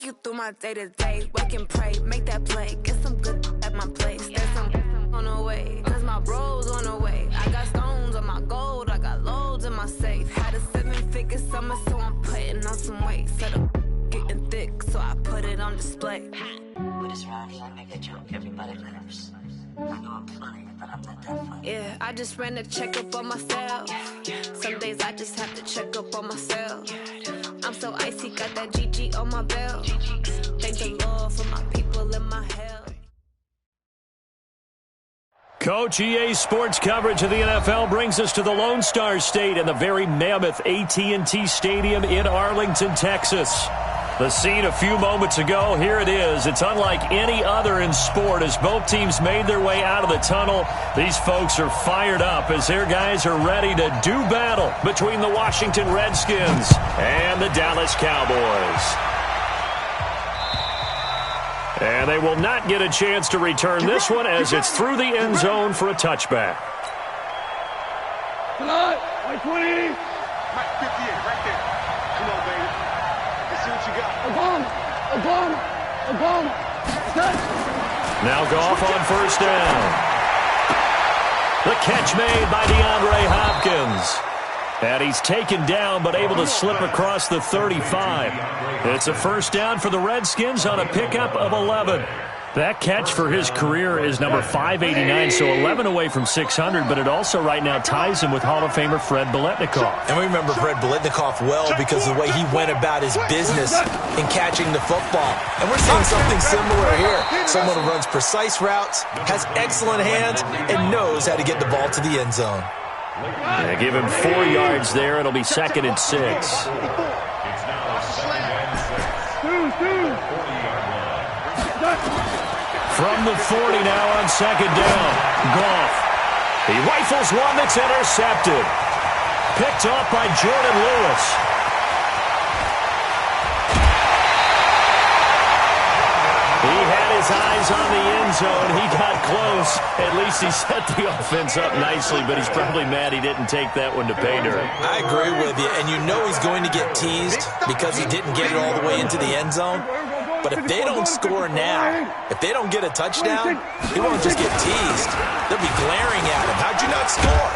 You through my day-to-day, wake and pray, make that play, get some good at my place. There's some on the way, cause my bro's on the way. I got stones on my gold, I got loads in my safe. Had a 7-figure summer, so I'm putting on some weight. Set up getting thick, so I put it on display. With this round here, I make a joke, everybody laughs. I know I'm funny, but I'm not that funny. Yeah, I just ran a checkup on myself. Some days I just have to check up on myself. I'm so icy, got that GG on my belt. Thank the Lord for my people in my hell. Coach EA Sports coverage of the NFL brings us to the Lone Star State and the very mammoth AT&T Stadium in Arlington, Texas. The scene a few moments ago, here it is. It's unlike any other in sport as both teams made their way out of the tunnel. These folks are fired up as their guys are ready to do battle between the Washington Redskins and the Dallas Cowboys. And they will not get a chance to return this one as it's through the end zone for a touchback. Like 20. Mike 58, right there. Come on, baby. Let's see what you got. A bomb. Now Goff on first down. The catch made by DeAndre Hopkins. And he's taken down but able to slip across the 35. It's a first down for the Redskins on a pickup of 11. That catch for his career is number 589, so 11 away from 600, but it also right now ties him with Hall of Famer Fred Biletnikoff. And we remember Fred Biletnikoff well because of the way he went about his business in catching the football. And we're seeing something similar here. Someone who runs precise routes, has excellent hands, and knows how to get the ball to the end zone. Yeah, give him 4 yards there. It'll be 2nd and 6. From the 40 now on 2nd down. Goff. He rifles one that's intercepted. Picked off by Jordan Lewis. He had his eyes on the end zone. He got close. At least he set the offense up nicely, but he's probably mad he didn't take that one to pay dirt. I agree with you, and you know he's going to get teased because he didn't get it all the way into the end zone. But if they don't score now, if they don't get a touchdown, he won't just get teased. They'll be glaring at him. How'd you not score?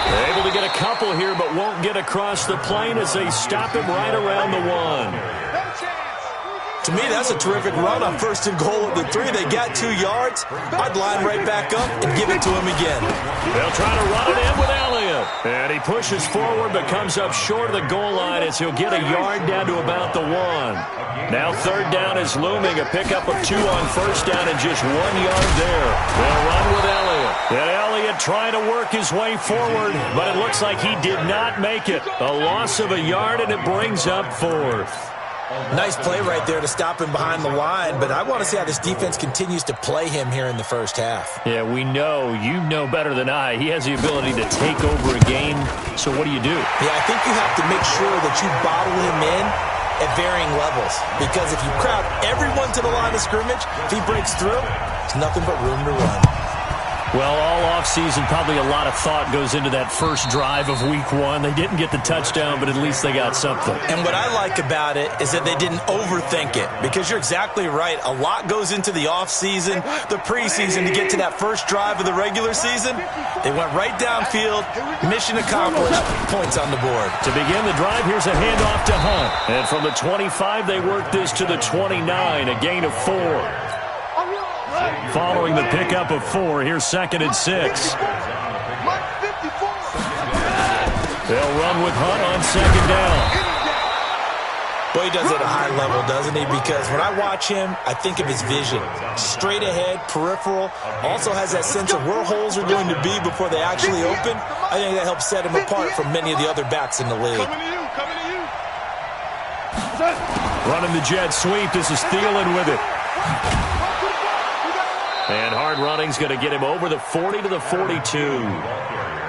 They're able to get a couple here, but won't get across the plane as they stop him right around the 1. To me, that's a terrific run on 1st and goal at the 3. They got 2 yards. I'd line right back up and give it to him again. They'll try to run it in with Elliott. And he pushes forward but comes up short of the goal line as he'll get a yard down to about the 1. Now 3rd down is looming. A pickup of 2 on 1st down and just 1 yard there. They'll run with Elliott. And Elliott trying to work his way forward, but it looks like he did not make it. A loss of a yard, and it brings up 4th. Nice play right there to stop him behind the line, but I want to see how this defense continues to play him here in the first half. Yeah, we know. You know better than I. He has the ability to take over a game, so what do? Yeah, I think you have to make sure that you bottle him in at varying levels, because if you crowd everyone to the line of scrimmage, if he breaks through, there's nothing but room to run. Well, all offseason, probably a lot of thought goes into that first drive of Week 1. They didn't get the touchdown, but at least they got something. And what I like about it is that they didn't overthink it, because you're exactly right. A lot goes into the offseason, the preseason, to get to that first drive of the regular season. They went right downfield, mission accomplished, points on the board. To begin the drive, here's a handoff to Hunt. And from the 25, they work this to the 29, a gain of 4. Following the pickup of 4, here's 2nd and 6. They'll run with Hunt on 2nd down. Well, he does it at a high level, doesn't he? Because when I watch him, I think of his vision. Straight ahead, peripheral. Also has that sense of where holes are going to be before they actually open. I think that helps set him apart from many of the other backs in the league. Running the jet sweep. This is Thielen with it. And hard running's going to get him over the 40 to the 42.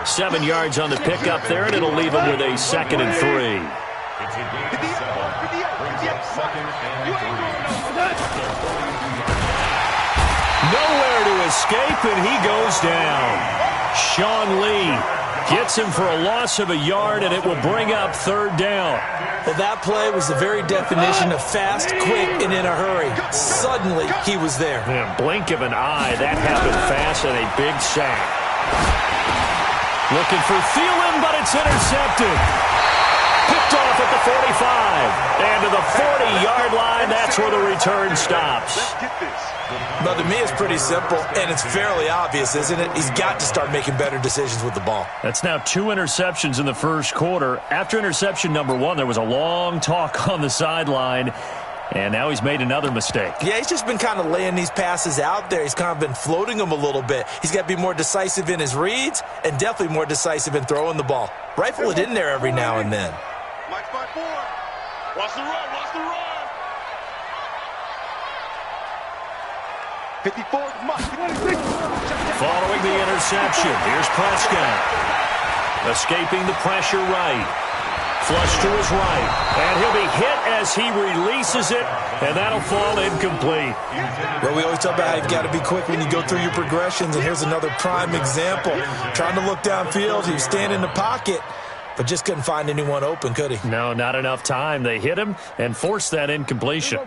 7 yards on the pickup there, and it'll leave him with a 2nd and 3. Nowhere to escape, and he goes down. Sean Lee Gets him for a loss of a yard, and it will bring up third down. Well, that play was the very definition of fast, quick, and in a hurry. Suddenly, he was there. Man, blink of an eye, that happened fast, and a big sack. Looking for Thielen, but it's intercepted. Picked off at the 45. And to the 40-yard line, that's where the return stops. Let's get this. But to me, it's pretty simple, and it's fairly obvious, isn't it? He's got to start making better decisions with the ball. That's now 2 interceptions in the first quarter. After interception number 1, there was a long talk on the sideline, and now he's made another mistake. Yeah, he's just been kind of laying these passes out there. He's kind of been floating them a little bit. He's got to be more decisive in his reads and definitely more decisive in throwing the ball. Rifle it in there every now and then. Mike 5-4. Watch the run, watch the run. 54, Mike. Following the interception, here's Prescott. Escaping the pressure right. Flush to his right. And he'll be hit as he releases it, and that'll fall incomplete. Well, we always talk about how you've got to be quick when you go through your progressions, and here's another prime example. Trying to look downfield, he was standing in the pocket, but just couldn't find anyone open, could he? No, not enough time. They hit him and forced that incompletion.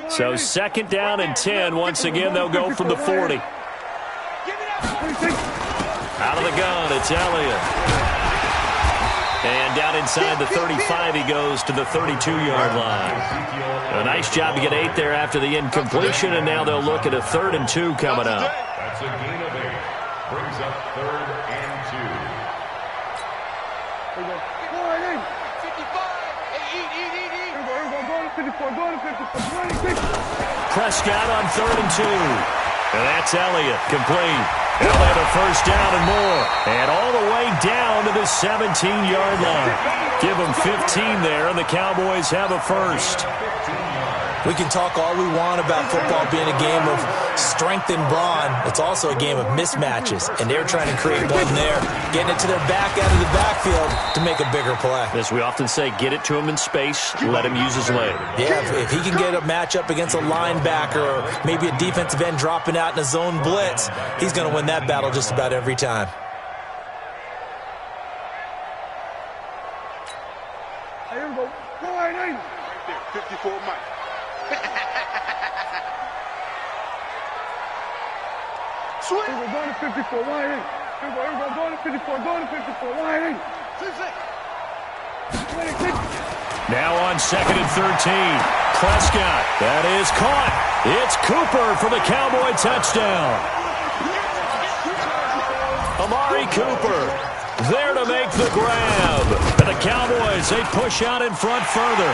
So 2nd down and 10. Once again, they'll go from the 40. Out of the gun, it's Elliott. And down inside the 35, he goes to the 32-yard line. A nice job to get 8 there after the incompletion, and now they'll look at a 3rd and 2 coming up. That's a gain of 8. Brings up 3rd and 2. Prescott on 3rd and 2. And that's Elliott, complete. Elliott a first down and more. And all the way down to the 17-yard line. Give them 15 there, and the Cowboys have a first. We can talk all we want about football being a game of strength and brawn. It's also a game of mismatches, and they're trying to create one there, getting it to their back out of the backfield to make a bigger play. As we often say, get it to him in space, let him use his leg. Yeah, if he can get a matchup against a linebacker or maybe a defensive end dropping out in a zone blitz, he's going to win that battle just about every time. Here we go. Right there, 54 Mike. Sweet. We're going to 54. Why ain't? We're going to 54. Going to 54. Why ain't? Now on 2nd and 13. Prescott. That is caught. It's Cooper for the Cowboy touchdown. Amari Cooper there to make the grab. And the Cowboys, they push out in front further.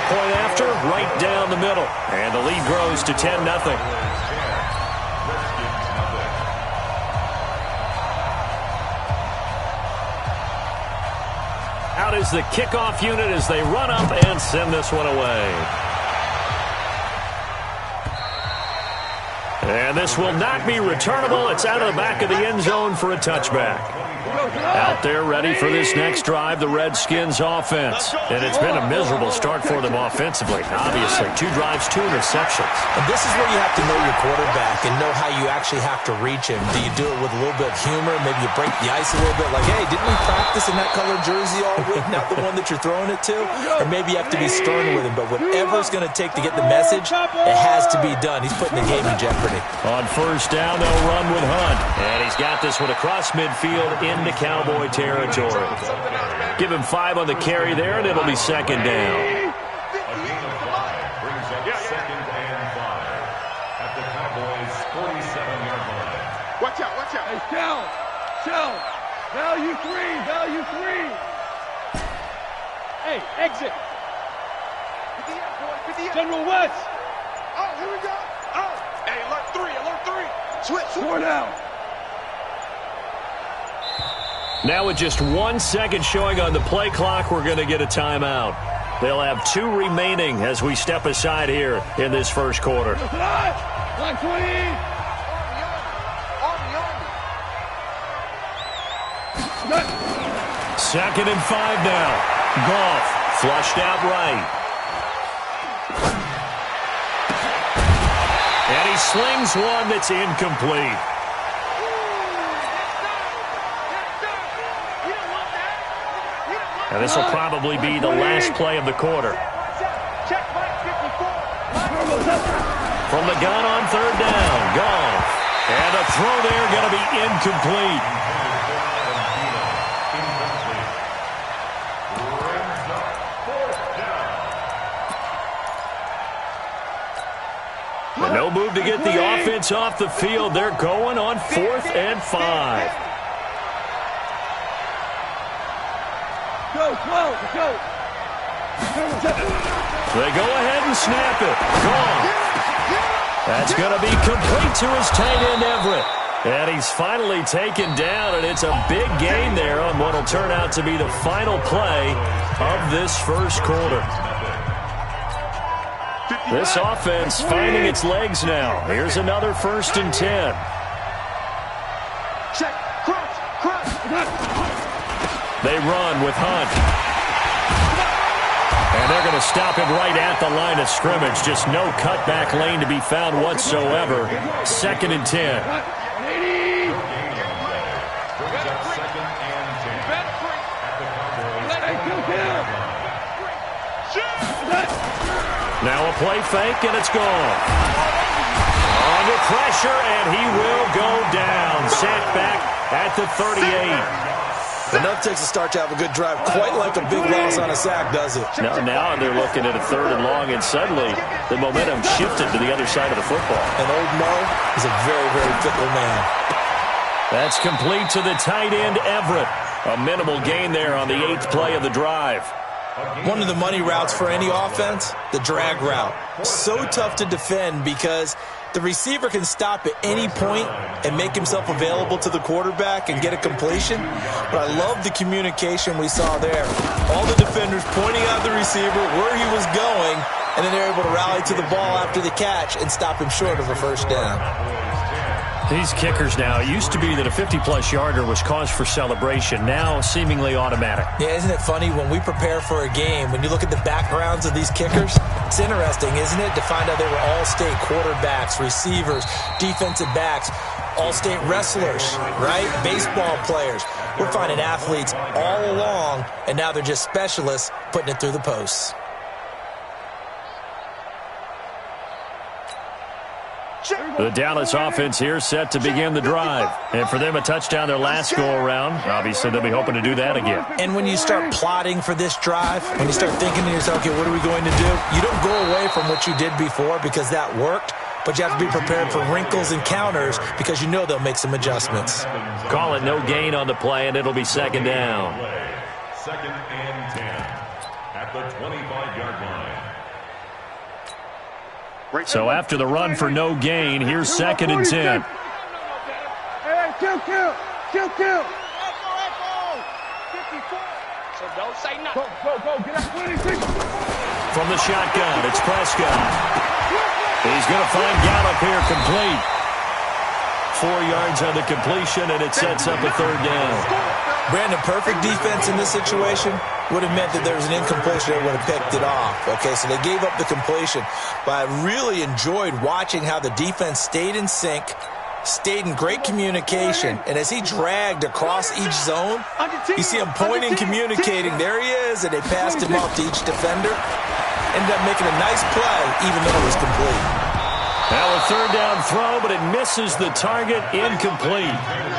Point after, right down the middle. And the lead grows to 10-0. Out is the kickoff unit as they run up and send this one away. And this will not be returnable. It's out of the back of the end zone for a touchback. Out there ready for this next drive, the Redskins offense. And it's been a miserable start for them offensively. Obviously, 2 drives, 2 interceptions. And this is where you have to know your quarterback and know how you actually have to reach him. Do you do it with a little bit of humor? Maybe you break the ice a little bit like, hey, didn't we practice in that colored jersey all week? Not the one that you're throwing it to? Or maybe you have to be stern with him. But whatever it's going to take to get the message, it has to be done. He's putting the game in jeopardy. On first down, they'll run with Hunt. And he's got this one across midfield into Cowboy territory. Give him 5 on the carry there, and it'll be 2nd down. A gain of 5 brings up 2nd and 5 at the Cowboys' 47-yard line. Watch out, watch out. Hey, Shell. Value 3. Hey, exit. General West. Oh, here we go. Oh, hey, alert 3. Switch. 4 down. Now with just 1 second showing on the play clock, we're going to get a timeout. They'll have 2 remaining as we step aside here in this first quarter. Line 20. Second and 5 now. Goff flushed out right. And he slings one that's incomplete. And this will probably be the last play of the quarter. From the gun on third down. Gone. And the throw there going to be incomplete. And no move to get the offense off the field. They're going on 4th and 5. Go. They go ahead and snap it. Gone. That's going to be complete to his tight end, Everett. And he's finally taken down, and it's a big gain there on what will turn out to be the final play of this first quarter. This offense finding its legs now. Here's another 1st and 10. Check. Cross. They run with Hunt. And they're going to stop him right at the line of scrimmage. Just no cutback lane to be found whatsoever. 2nd and 10. Now a play fake, and it's gone. Under pressure, and he will go down. Sent back at the 38. Enough takes a start to have a good drive. Quite like a big loss on a sack, does it? Now they're looking at a 3rd and long, and suddenly the momentum shifted to the other side of the football. And old Mo is a very, very fickle man. That's complete to the tight end, Everett. A minimal gain there on the 8th play of the drive. One of the money routes for any offense, the drag route. So tough to defend because the receiver can stop at any point and make himself available to the quarterback and get a completion. But I love the communication we saw there. All the defenders pointing out the receiver, where he was going, and then they're able to rally to the ball after the catch and stop him short of a 1st down. These kickers now, it used to be that a 50-plus yarder was cause for celebration. Now seemingly automatic. Yeah, isn't it funny when we prepare for a game, when you look at the backgrounds of these kickers, it's interesting, isn't it, to find out they were all-state quarterbacks, receivers, defensive backs, all-state wrestlers, right? Baseball players. We're finding athletes all along, and now they're just specialists putting it through the posts. The Dallas offense here set to begin the drive. And for them, a touchdown their last go-around. Obviously, they'll be hoping to do that again. And when you start plotting for this drive, when you start thinking to yourself, okay, what are we going to do? You don't go away from what you did before because that worked, but you have to be prepared for wrinkles and counters because you know they'll make some adjustments. Call it no gain on the play, and it'll be 2nd down. 2nd and 10 at the 25-yard line. So after the run for no gain, here's 2nd and 10. Hey, kill. So don't say nothing. Go. Get out 26. From the shotgun, it's Prescott. He's going to find Gallup here complete. 4 yards on the completion, and it sets up a 3rd down. Brandon, perfect defense in this situation would have meant that there was an incompletion. They would have picked it off. Okay, so they gave up the completion. But I really enjoyed watching how the defense stayed in sync, stayed in great communication. And as he dragged across each zone, you see him pointing, communicating. There he is, and they passed him off to each defender. Ended up making a nice play, even though it was complete. Now a 3rd down throw, but it misses the target, incomplete.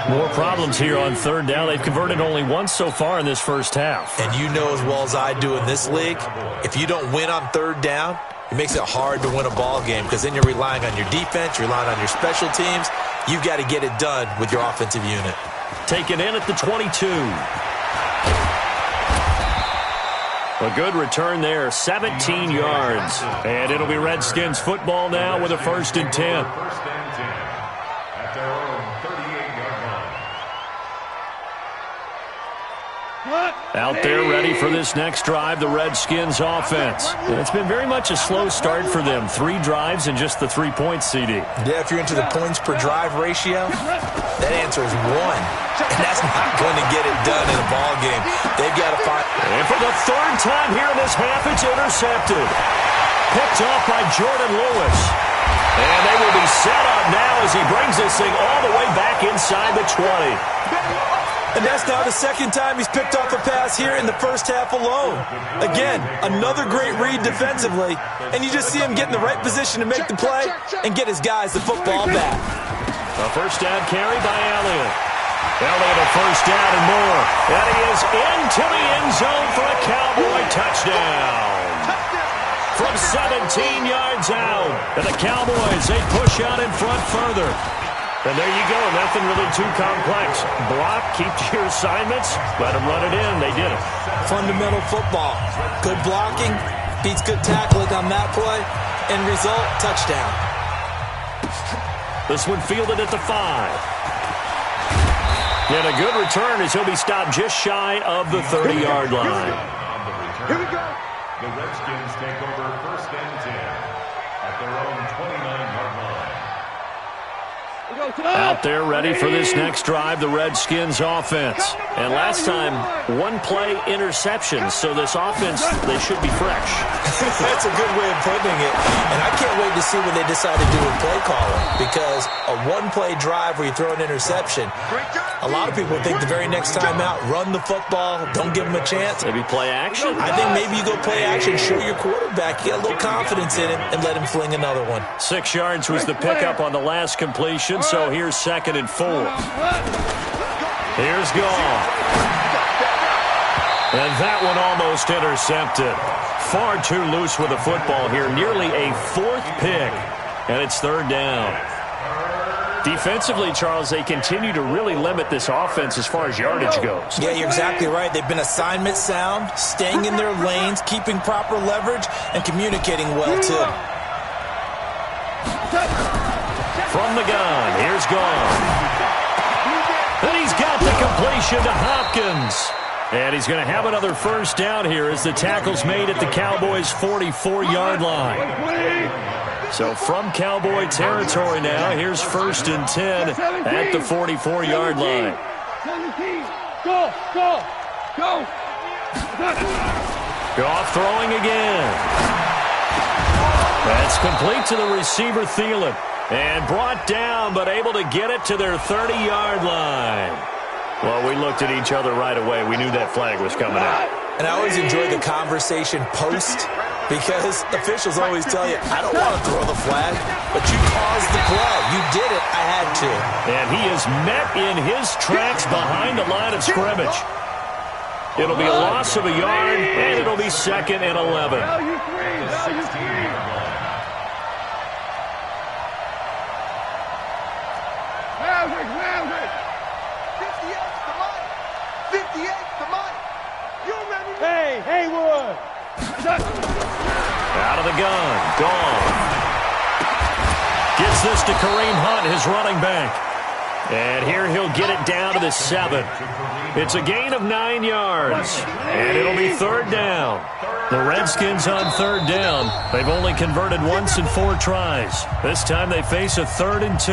More problems here on 3rd down. They've converted only once so far in this first half. And you know as well as I do in this league, if you don't win on 3rd down, it makes it hard to win a ball game because then you're relying on your defense, you're relying on your special teams. You've got to get it done with your offensive unit. Taken in at the 22. A good return there, 17 yards. And it'll be Redskins football now with a 1st and 10. 1st and 10 at their own 38-yard line. Out there ready for this next drive, the Redskins offense. And it's been very much a slow start for them. 3 drives and just the 3 points, CD. Yeah, if you're into the points per drive ratio, that answer is 1. And that's not going to get it done in a ball game. They've got to find. And for the 3rd time here in this half, it's intercepted. Picked off by Jordan Lewis. And they will be set up now as he brings this thing all the way back inside the 20. And that's now the second time he's picked off a pass here in the first half alone. Again, another great read defensively, and you just see him get in the right position to make the play and get his guys the football back. A first down carry by Elliott. Elliott a first down and more. And he is into the end zone for a Cowboy touchdown. From 17 yards out. And the Cowboys, they push out in front further. And there you go. Nothing really too complex. Block, keep to your assignments. Let them run it in. They did it. Fundamental football. Good blocking. Beats good tackling on that play. End result, touchdown. This one fielded at the 5. And a good return as he'll be stopped just shy of the 30-yard line. Here we go. The Redskins take over first and 10 at their own 29-yard line. Out there ready for this next drive, the Redskins offense. And last time, one-play interception, so this offense, they should be fresh. That's a good way of putting it. And I can't wait to see what they decide to do with play calling, because a one-play drive where you throw an interception, a lot of people think the very next time out, run the football, don't give them a chance. Maybe play action? I think maybe you go play action, show your quarterback, get a little confidence in him, and let him fling another one. 6 yards was the pickup on the last completion, so here's 2nd and 4. Here's Gall. And that one almost intercepted. Far too loose with the football here. Nearly a 4th pick. And it's 3rd down. Defensively, Charles, they continue to really limit this offense as far as yardage goes. Yeah, you're exactly right. They've been assignment sound, staying in their lanes, keeping proper leverage, and communicating well, too. From the gun, here's Gall. And he's got the completion to Hopkins. And he's going to have another first down here as the tackle's made at the Cowboys' 44-yard line. So from Cowboy territory now, here's 1st and 10 at the 44-yard line. 17. Go. Goff throwing again. That's complete to the receiver, Thielen. And brought down, but able to get it to their 30-yard line. Well, we looked at each other right away. We knew that flag was coming out. And I always enjoy the conversation post, because officials always tell you, I don't want to throw the flag, but you caused the play. You did it. I had to. And he is met in his tracks behind the line of scrimmage. It'll be a loss of a yard, and it'll be 2nd and 11. Hey, Haywood! Out of the gun, Gone. Gets this to Kareem Hunt, his running back. And here he'll get it down to the 7. It's a gain of 9 yards. And it'll be 3rd down. The Redskins on 3rd down. They've only converted once in 4 tries. This time they face a 3rd and 2.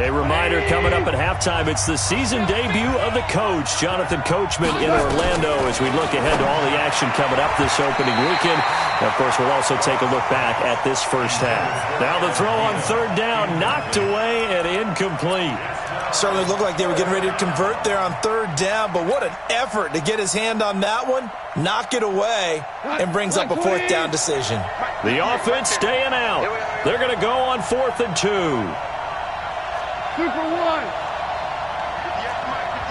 A reminder coming up at halftime, it's the season debut of the coach, Jonathan Coachman, in Orlando, as we look ahead to all the action coming up this opening weekend. And of course, we'll also take a look back at this first half. Now the throw on 3rd down, knocked away and incomplete. Certainly looked like they were getting ready to convert there on 3rd down, but what an effort to get his hand on that one, knock it away, and brings up a 4th down decision. The offense staying out. They're going to go on 4th and 2. 2 for 1.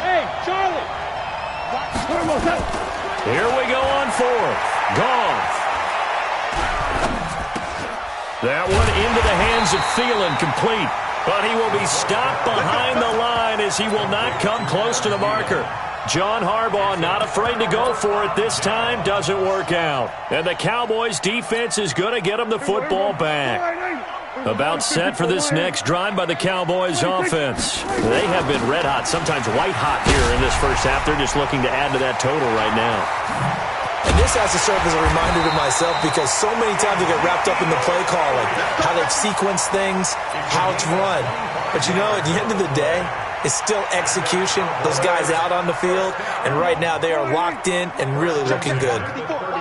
Hey, Charlie. Here we go on 4th. Goff. That one into the hands of Thielen, complete. But he will be stopped behind the line as he will not come close to the marker. John Harbaugh not afraid to go for it this time. Doesn't work out. And the Cowboys defense is going to get him the football back. About set for this next drive by the Cowboys offense. They have been red hot, sometimes white hot here in this first half. They're just looking to add to that total right now. And this has to serve as a reminder to myself, because so many times I get wrapped up in the play calling, how they've sequenced things, how it's run. But you know, at the end of the day, it's still execution. Those guys out on the field, and right now they are locked in and really looking good.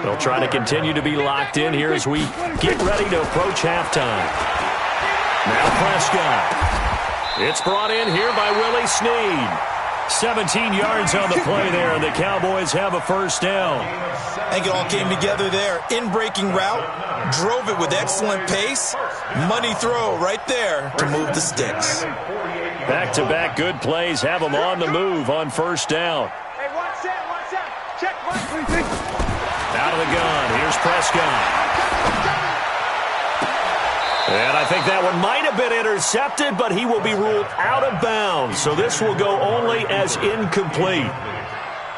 They'll try to continue to be locked in here as we get ready to approach halftime. Now Prescott. It's brought in here by Willie Snead. 17 yards on the play there, and the Cowboys have a first down. I think it all came together there. In-breaking route, drove it with excellent pace. Money throw right there to move the sticks. Back-to-back good plays have them on the move on first down. Hey, watch that. Check right. Out of the gun. Here's Prescott. And I think that one might have been intercepted, but he will be ruled out of bounds. So this will go only as incomplete.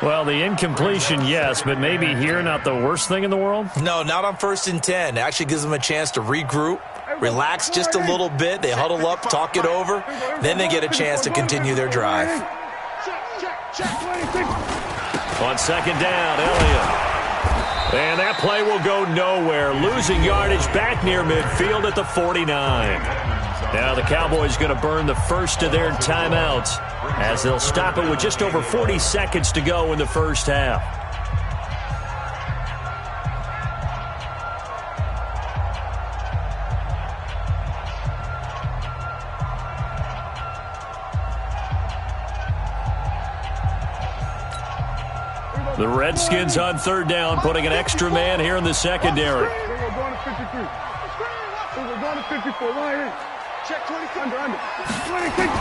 Well, the incompletion, yes, but maybe here not the worst thing in the world? No, not on 1st and 10. It actually gives them a chance to regroup, relax just a little bit. They huddle up, talk it over. Then they get a chance to continue their drive. On second down, Elliott. And that play will go nowhere. Losing yardage back near midfield at the 49. Now the Cowboys going to burn the first of their timeouts as they'll stop it with just over 40 seconds to go in the first half. The Redskins on third down, putting an extra man here in the secondary. We're going to 53. We're going to 54. Right here. Check 20. Under. 26.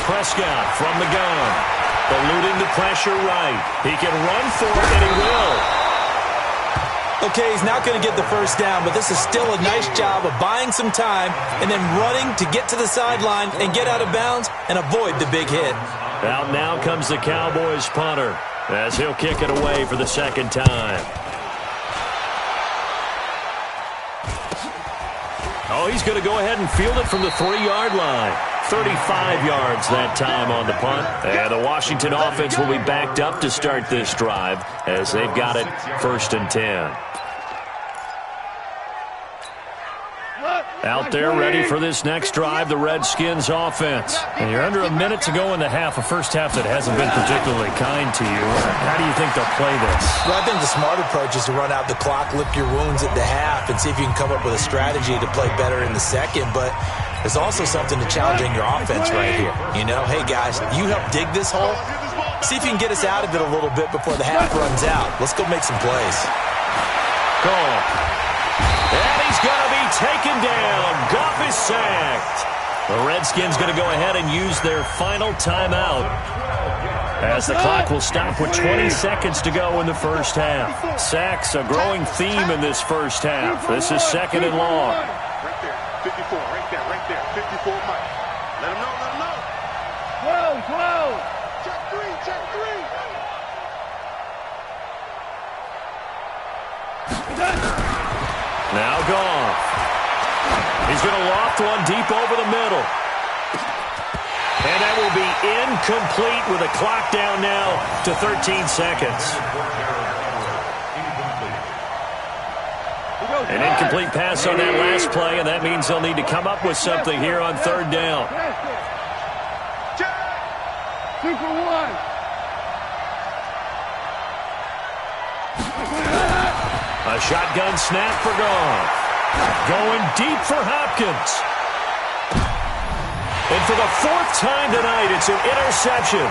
Prescott from the gun. Eluding the pressure right. He can run for it, and he will. Okay, he's not going to get the first down, but this is still a nice job of buying some time and then running to get to the sideline and get out of bounds and avoid the big hit. Out now comes the Cowboys punter, as he'll kick it away for the second time. Oh, he's going to go ahead and field it from the 3-yard line. 35 yards that time on the punt. And the Washington offense will be backed up to start this drive as they've got it 1st and 10. Out there ready for this next drive, the Redskins offense. And you're under a minute to go in the half, a first half that hasn't been particularly kind to you. How do you think they'll play this? Well, I think the smart approach is to run out the clock, lick your wounds at the half, and see if you can come up with a strategy to play better in the second. But there's also something to challenging your offense right here. You know, hey, guys, you help dig this hole. See if you can get us out of it a little bit before the half runs out. Let's go make some plays. Goal. And he's going to be taken down. Goff is sacked. The Redskins going to go ahead and use their final timeout as the clock will stop with 20 seconds to go in the first half. Sacks, a growing theme in this first half. This is 2nd and long. Right there. 54. Right there. 54 Mike. Let him know. 12. Check three. Now Goff. He's going to loft one deep over the middle. And that will be incomplete with a clock down now to 13 seconds. An incomplete pass on that last play, and that means they'll need to come up with something here on third down. 2 for 1. A shotgun snap for Goff. Going deep for Hopkins. And for the 4th time tonight, it's an interception.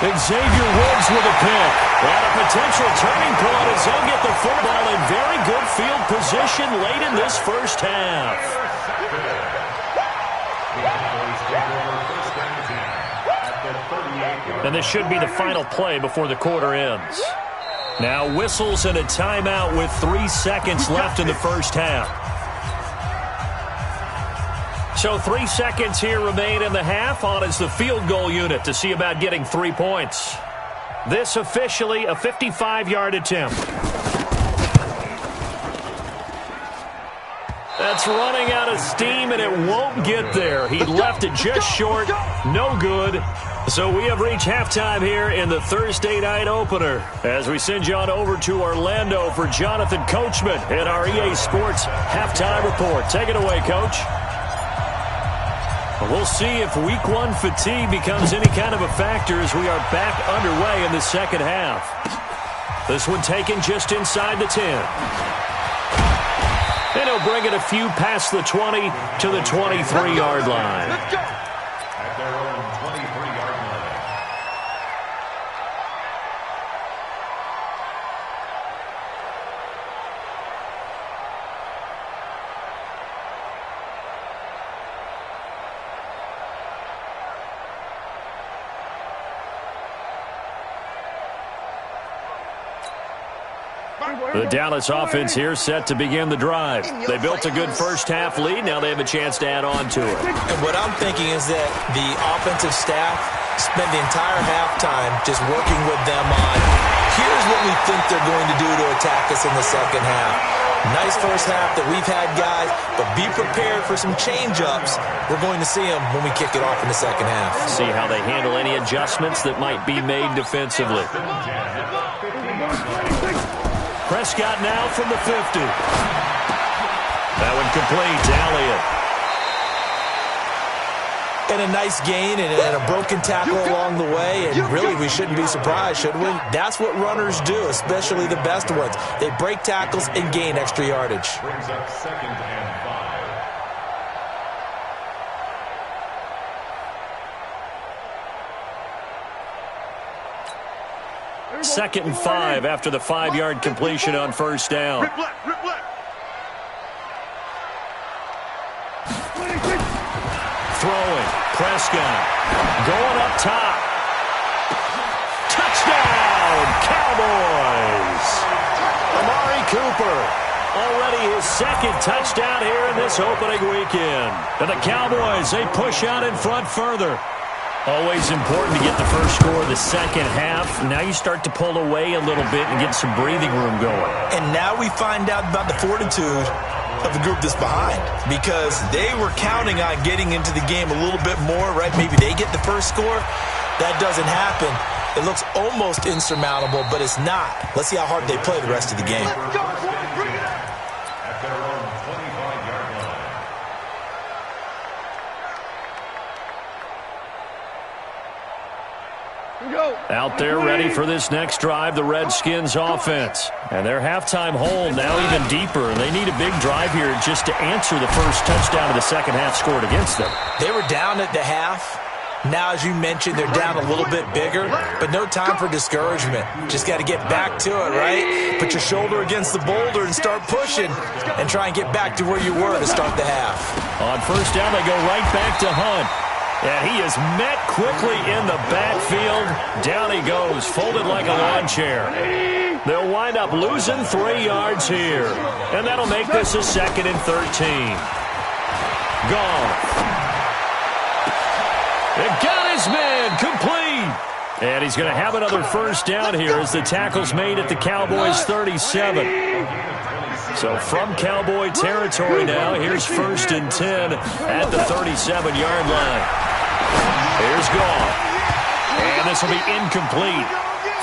Xavier Woods with a pick. And a potential turning point as they'll get the football in very good field position late in this first half. And this should be the final play before the quarter ends. Now whistles and a timeout with 3 seconds left in the first half. So 3 seconds here remain in the half. On is the field goal unit to see about getting 3 points. This officially a 55-yard attempt. That's running out of steam, and it won't get there. He left it just short. No good. So we have reached halftime here in the Thursday night opener as we send you on over to Orlando for Jonathan Coachman in our EA Sports halftime report. Take it away, Coach. We'll see if week 1 fatigue becomes any kind of a factor as we are back underway in the second half. This one taken just inside the 10. And he'll bring it a few past the 20 to the 23-yard line. At their own 23-yard line. The Dallas offense here set to begin the drive. They built a good first-half lead. Now they have a chance to add on to it. And what I'm thinking is that the offensive staff spent the entire halftime just working with them on, here's what we think they're going to do to attack us in the second half. Nice first half that we've had, guys, but be prepared for some change-ups. We're going to see them when we kick it off in the second half. See how they handle any adjustments that might be made defensively. Prescott now from the 50. That one complete to Elliott. And a nice gain and a broken tackle along the way. And really, we shouldn't be surprised, should we? That's what runners do, especially the best ones. They break tackles and gain extra yardage. Brings up 2nd and 5. 2nd and 5 after the 5-yard completion on first down. Rip left, rip left. Throwing. Prescott. Going up top. Touchdown, Cowboys. Amari Cooper. Already his 2nd touchdown here in this opening weekend. And the Cowboys, they push out in front further. Always important to get the first score of the second half. Now you start to pull away a little bit and get some breathing room going. And now we find out about the fortitude of the group that's behind, because they were counting on getting into the game a little bit more, right? Maybe they get the first score. That doesn't happen. It looks almost insurmountable, but it's not. Let's see how hard they play the rest of the game. At their own 25-yard line. Out there ready for this next drive, the Redskins offense. And their halftime hole now even deeper. And they need a big drive here just to answer the first touchdown of the second half scored against them. They were down at the half. Now, as you mentioned, they're down a little bit bigger, but no time for discouragement. Just got to get back to it, right? Put your shoulder against the boulder and start pushing and try and get back to where you were to start the half. On first down, they go right back to Hunt. And he is met quickly in the backfield. Down he goes, folded like a lawn chair. They'll wind up losing 3 yards here. And that'll make this a 2nd and 13. Gone. They got his man complete. And he's going to have another first down here as the tackle's made at the Cowboys' 37. So from Cowboy territory now, here's 1st and 10 at the 37-yard line. Here's Goff. And this will be incomplete.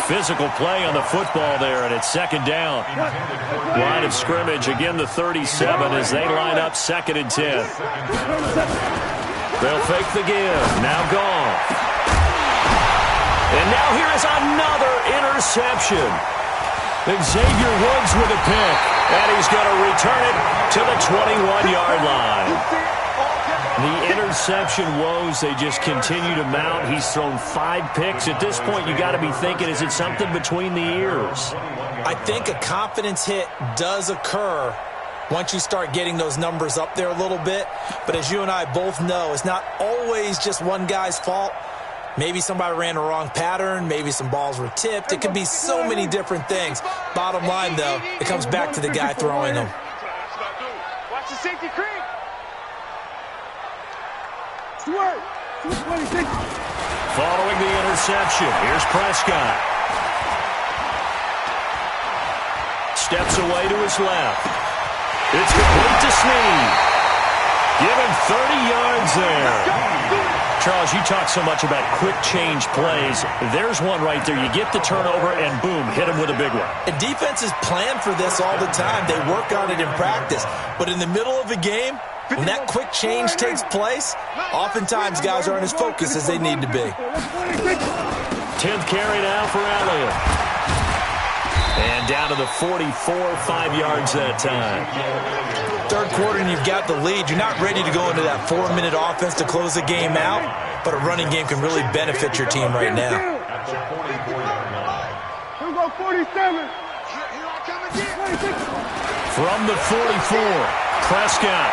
Physical play on the football there, and it's 2nd down. Line of scrimmage, again the 37 as they line up 2nd and 10. They'll fake the give. Now Goff. And now here is another interception. Xavier Woods with a pick, and he's going to return it to the 21-yard line. The interception woes, they just continue to mount. He's thrown 5 picks. At this point, you got to be thinking, is it something between the ears? I think a confidence hit does occur once you start getting those numbers up there a little bit. But as you and I both know, it's not always just one guy's fault. Maybe somebody ran a wrong pattern. Maybe some balls were tipped. It could be so many different things. Bottom line, though, it comes back to the guy throwing them. Watch the safety creep. Following the interception, here's Prescott. Steps away to his left. It's complete to Snead. Give him 30 yards there. Charles, you talk so much about quick change plays. There's one right there. You get the turnover, and boom, hit him with a big one. And defenses plan for this all the time. They work on it in practice. But in the middle of a game, when that quick change takes place, oftentimes guys aren't as focused as they need to be. 10th carry now for Elliott. And down to the 44, 5 yards that time. Third quarter and you've got the lead. You're not ready to go into that 4-minute offense to close the game out, but a running game can really benefit your team right now. At the 44-yard line. Here we go, 47. From the 44, Prescott.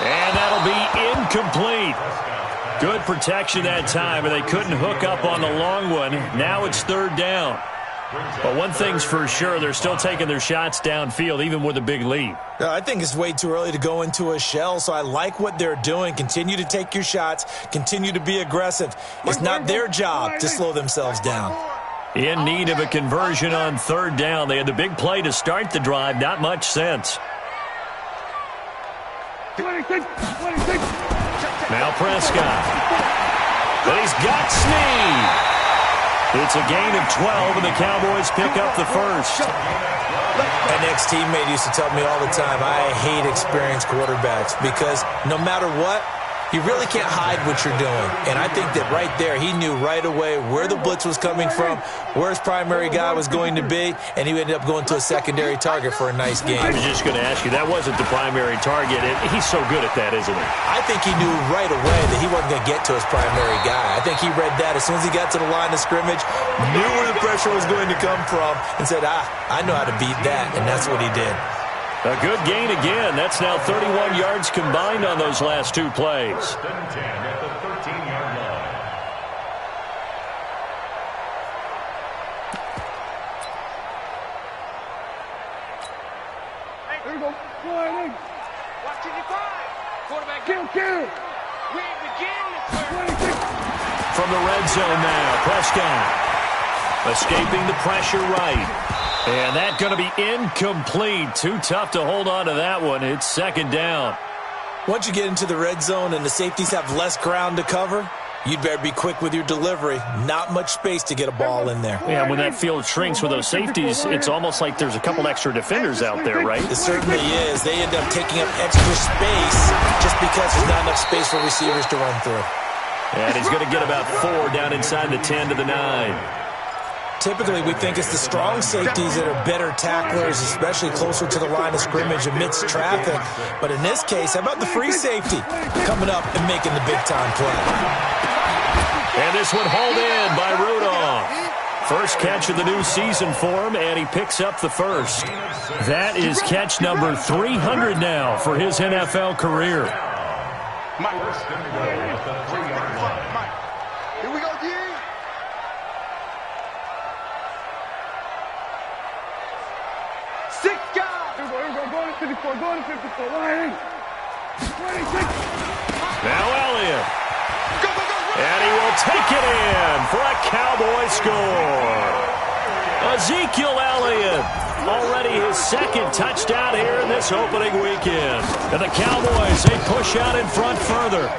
And that'll be incomplete. Good protection that time, and they couldn't hook up on the long one. Now it's 3rd down. But one thing's for sure, they're still taking their shots downfield, even with a big lead. I think it's way too early to go into a shell, so I like what they're doing. Continue to take your shots. Continue to be aggressive. It's not their job to slow themselves down. In need of a conversion on third down. They had the big play to start the drive. Not much sense. 26. Now Prescott. But he's got Snead. It's a gain of 12, and the Cowboys pick up the first. An ex-teammate used to tell me all the time, I hate experienced quarterbacks because no matter what, you really can't hide what you're doing. And I think that right there, he knew right away where the blitz was coming from, where his primary guy was going to be, and he ended up going to a secondary target for a nice game. I was just going to ask you, that wasn't the primary target. He's so good at that, isn't he? I think he knew right away that he wasn't going to get to his primary guy. I think he read that as soon as he got to the line of scrimmage, knew where the pressure was going to come from, and said, I know how to beat that, and that's what he did. A good gain again. That's now 31 yards combined on those last two plays. 10 at the 13-yard line. There you go. Sliding. Watching your five. Quarterback. Kill. We begin the 26. From the red zone now, Prescott escaping the pressure right. And that's going to be incomplete. Too tough to hold on to that one. It's second down. Once you get into the red zone and the safeties have less ground to cover, you'd better be quick with your delivery. Not much space to get a ball in there. Yeah, when that field shrinks with those safeties, it's almost like there's a couple extra defenders out there, right? It certainly is. They end up taking up extra space just because there's not enough space for receivers to run through. And he's going to get about 4 down inside the 10 to the 9. Typically, we think it's the strong safeties that are better tacklers, especially closer to the line of scrimmage amidst traffic. But in this case, how about the free safety coming up and making the big-time play? And this one hauled in by Rudolph. First catch of the new season for him, and he picks up the first. That is catch number 300 now for his NFL career. First and goal at the 3-yard line. Here we go, D. Six guys. Here we go. Going to 54. Going to 54. Lying. 26. Now Elliott. And he will take it in for a Cowboy score. Ezekiel Elliott, already his second touchdown here in this opening weekend. And the Cowboys, they push out in front further.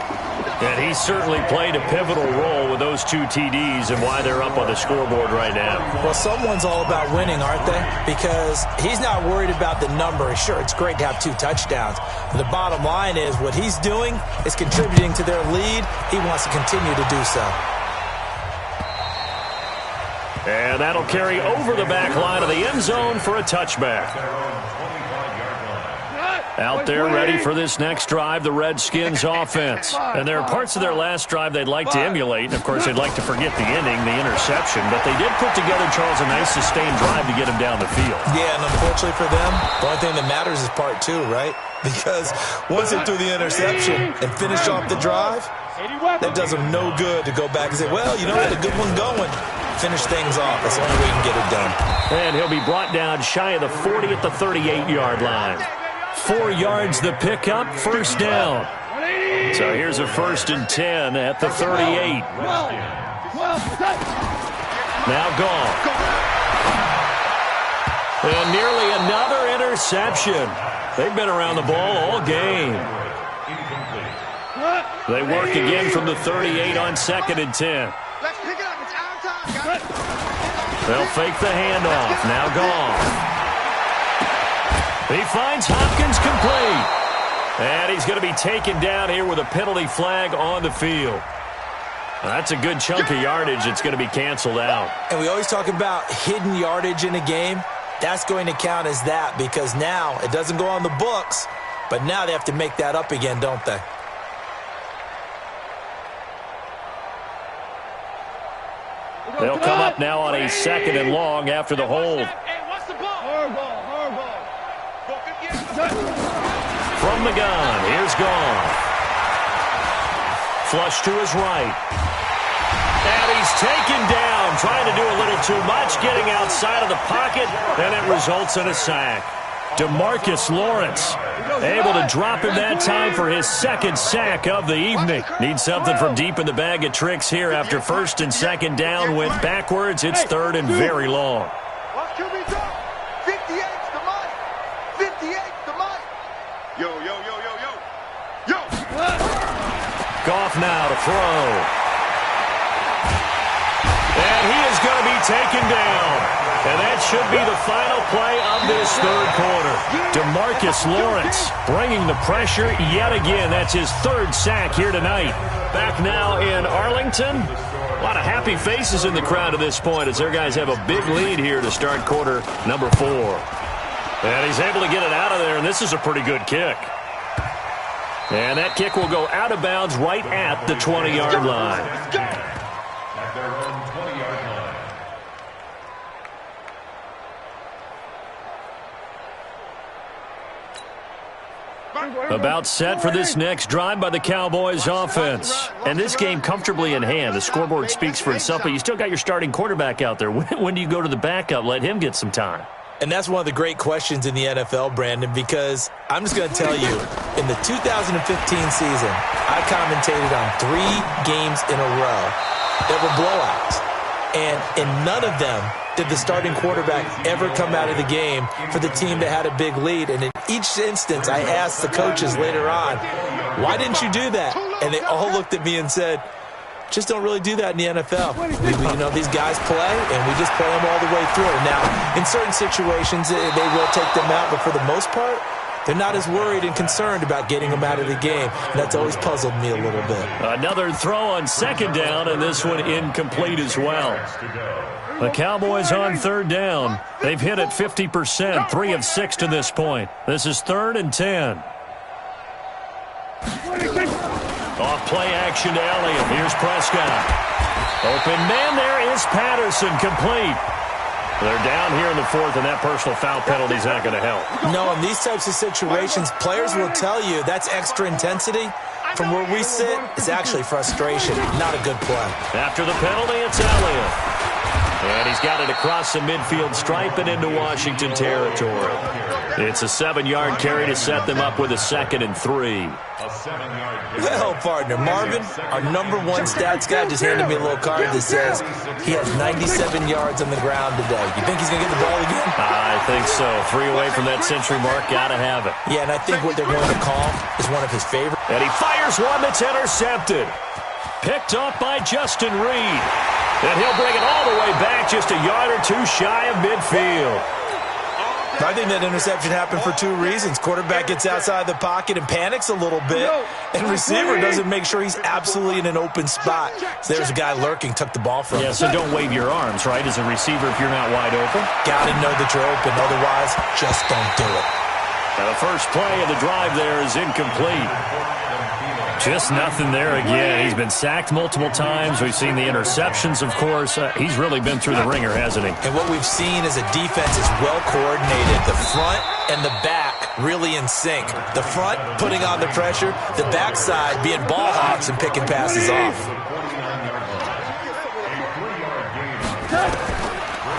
And he certainly played a pivotal role with those 2 TDs and why they're up on the scoreboard right now. Well, someone's all about winning, aren't they? Because he's not worried about the number. Sure, it's great to have 2 touchdowns. But the bottom line is what he's doing is contributing to their lead. He wants to continue to do so. And that'll carry over the back line of the end zone for a touchback. Out there ready for this next drive, the Redskins offense. And there are parts of their last drive they'd like to emulate. And, of course, they'd like to forget the ending, the interception. But they did put together, Charles, a nice sustained drive to get him down the field. Yeah, and unfortunately for them, the only thing that matters is part 2, right? Because once they threw the interception and finish off the drive, that does them no good to go back and say, well, you know, I had a good one going. Finish things off. That's the only way you can get it done. And he'll be brought down shy of the 40 at the 38-yard line. 4 yards the pickup, first down. So here's a 1st and 10 at the 38. Now gone. And nearly another interception. They've been around the ball all game. They work again from the 38 on 2nd and 10. Let's pick it up. It's our time, guys. They'll fake the handoff. Now gone. He finds Hopkins complete. And he's going to be taken down here with a penalty flag on the field. That's a good chunk of yardage. It's going to be canceled out. And we always talk about hidden yardage in a game. That's going to count as that because now it doesn't go on the books, but now they have to make that up again, don't they? They'll come up now on a 2nd and long after the hold. Hey, what's the ball? Hard ball. From the gun, here's Goff. Flush to his right. And he's is taken down, trying to do a little too much, getting outside of the pocket, and it results in a sack. DeMarcus Lawrence able to drop him that time for his second sack of the evening. Needs something from deep in the bag of tricks here after first and second down went backwards. It's third and very long. Watch QB drop. 58's the money. 58's the money. Yo, yo, yo, yo, yo. Yo! Goff now to throw. And he is going to be taken down. And that should be the final play of this third quarter. DeMarcus Lawrence bringing the pressure yet again. That's his third sack here tonight. Back now in Arlington. A lot of happy faces in the crowd at this point as their guys have a big lead here to start quarter number 4. And he's able to get it out of there, and this is a pretty good kick. And that kick will go out of bounds right at the 20-yard line. At their own 20-yard line. About set for this next drive by the Cowboys offense. And this game comfortably in hand. The scoreboard speaks for itself, but you still got your starting quarterback out there. When do you go to the backup? Let him get some time. And that's one of the great questions in the NFL, Brandon, because I'm just going to tell you, in the 2015 season, I commentated on 3 games in a row that were blowouts. And in none of them did the starting quarterback ever come out of the game for the team that had a big lead. And in each instance, I asked the coaches later on, why didn't you do that? And they all looked at me and said, just don't really do that in the NFL. These guys play, and we just play them all the way through. Now, in certain situations, they will take them out, but for the most part, they're not as worried and concerned about getting them out of the game. And that's always puzzled me a little bit. Another throw on second down, and this one incomplete as well. The Cowboys on third down. They've hit it 50%, 3 of 6 to this point. This is 3rd and 10. Off play action to Elliott. Here's Prescott. Open man there is Patterson, complete. They're down here in the 4th, and that personal foul penalty is not going to help. No, in these types of situations, players will tell you that's extra intensity. From where we sit, it's actually frustration. Not a good play. After the penalty, it's Elliott. And he's got it across the midfield stripe and into Washington territory. It's a 7-yard carry to set them up with a 2nd and 3. Well, partner, Marvin, our number 1 stats guy, just handed me a little card that says he has 97 yards on the ground today. You think he's going to get the ball again? I think so. 3 away from that century mark. Got to have it. Yeah, and I think what they're going to call is one of his favorites. And he fires one that's intercepted. Picked off by Justin Reed. And he'll bring it all the way back just a yard or 2 shy of midfield. I think that interception happened for 2 reasons. Quarterback gets outside the pocket and panics a little bit, and receiver doesn't make sure he's absolutely in an open spot. So there's a guy lurking, took the ball from him. Yeah, so don't wave your arms, right, as a receiver if you're not wide open. Got to know that you're open. Otherwise, just don't do it. Now the first play of the drive there is incomplete. Just nothing there again. He's been sacked multiple times. We've seen the interceptions, of course. He's really been through the ringer, hasn't he? And what we've seen is a defense is well coordinated. The front and the back really in sync. The front putting on the pressure, the backside being ball hawks and picking passes off.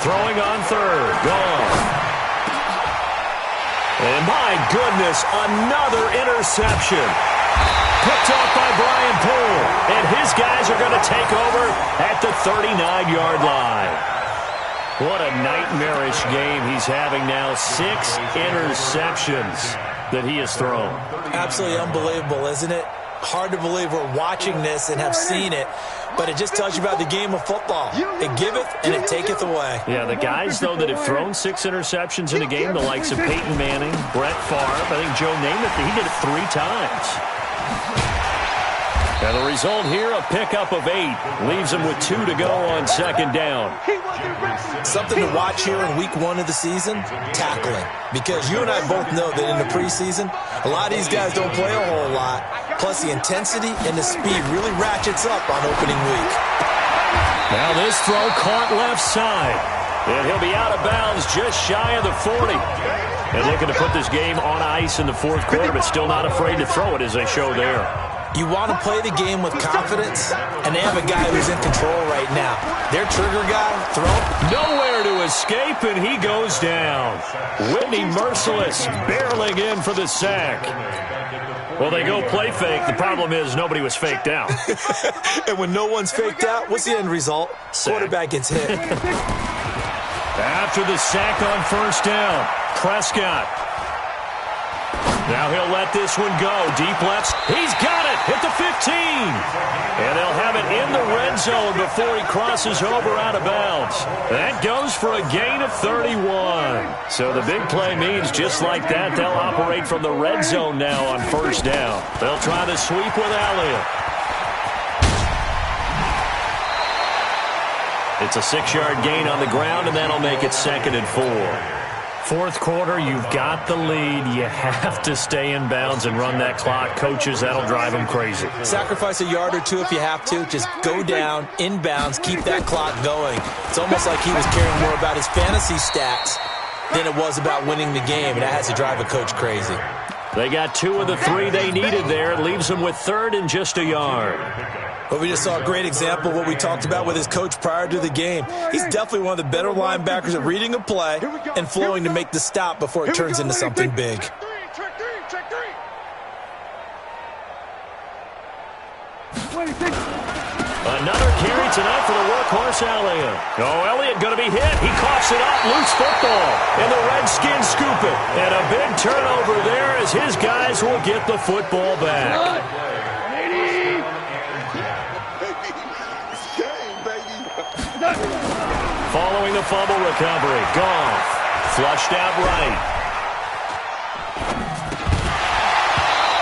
Throwing on third. Gone. And my goodness, another interception. Picked off by Brian Poole. And his guys are going to take over at the 39-yard line. What a nightmarish game he's having now. 6 interceptions that he has thrown. Absolutely unbelievable, isn't it? Hard to believe we're watching this and have seen it, but it just tells you about the game of football. It giveth and it taketh away. Yeah, the guys, though, that have thrown 6 interceptions in a game, the likes of Peyton Manning, Brett Favre, I think Joe Namath, he did it 3 times. And the result here, a pickup of 8. Leaves them with 2 to go on second down. Something to watch here in week 1 of the season, tackling. Because you and I both know that in the preseason, a lot of these guys don't play a whole lot. Plus the intensity and the speed really ratchets up on opening week. Now this throw caught left side. And he'll be out of bounds just shy of the 40. And looking to put this game on ice in the 4th quarter, but still not afraid to throw it as they show there. You want to play the game with confidence, and they have a guy who's in control right now. Their trigger guy, throw. Nowhere to escape, and he goes down. Whitney Merciless barreling in for the sack. Well, they go play fake. The problem is nobody was faked out. And when no one's faked out, what's the end result? Sack. Quarterback gets hit. After the sack on first down, Prescott. Now he'll let this one go. Deep left. He's got it at the 15. And they'll have it in the red zone before he crosses over out of bounds. That goes for a gain of 31. So the big play means just like that, they'll operate from the red zone now on first down. They'll try the sweep with Elliott. It's a 6-yard gain on the ground, and that'll make it 2nd and 4. Fourth quarter, you've got the lead. You have to stay in bounds and run that clock. Coaches, that'll drive them crazy. Sacrifice a yard or two if you have to. Just go down, in bounds, keep that clock going. It's almost like he was caring more about his fantasy stats than it was about winning the game, and that has to drive a coach crazy. They got 2 of the 3 they needed there. It leaves them with 3rd and just a yard. But we just saw a great example of what we talked about with his coach prior to the game. He's definitely one of the better linebackers at reading a play and flowing to make the stop before it turns into something big. Another carry tonight for the workhorse Elliott. Oh, Elliott going to be hit. He coughs it up. Loose football. And the Redskins scoop it. And a big turnover there as his guys will get the football back. Following the fumble recovery, Goff flushed out right.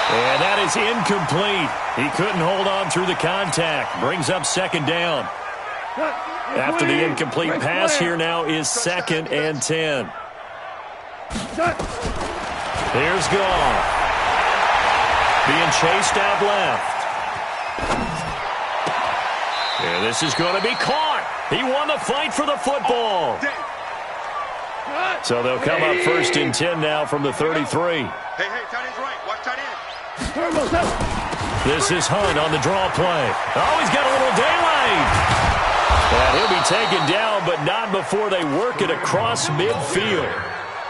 And that is incomplete. He couldn't hold on through the contact. Brings up 2nd down. After the incomplete pass, here now is 2nd and 10. Here's Goff. Being chased out left. And this is going to be caught. He won the fight for the football. So they'll come up 1st and 10 now from the 33. Hey, tight end's right. Watch tight end. This is Hunt on the draw play. Oh, he's got a little daylight. And he'll be taken down, but not before they work it across midfield.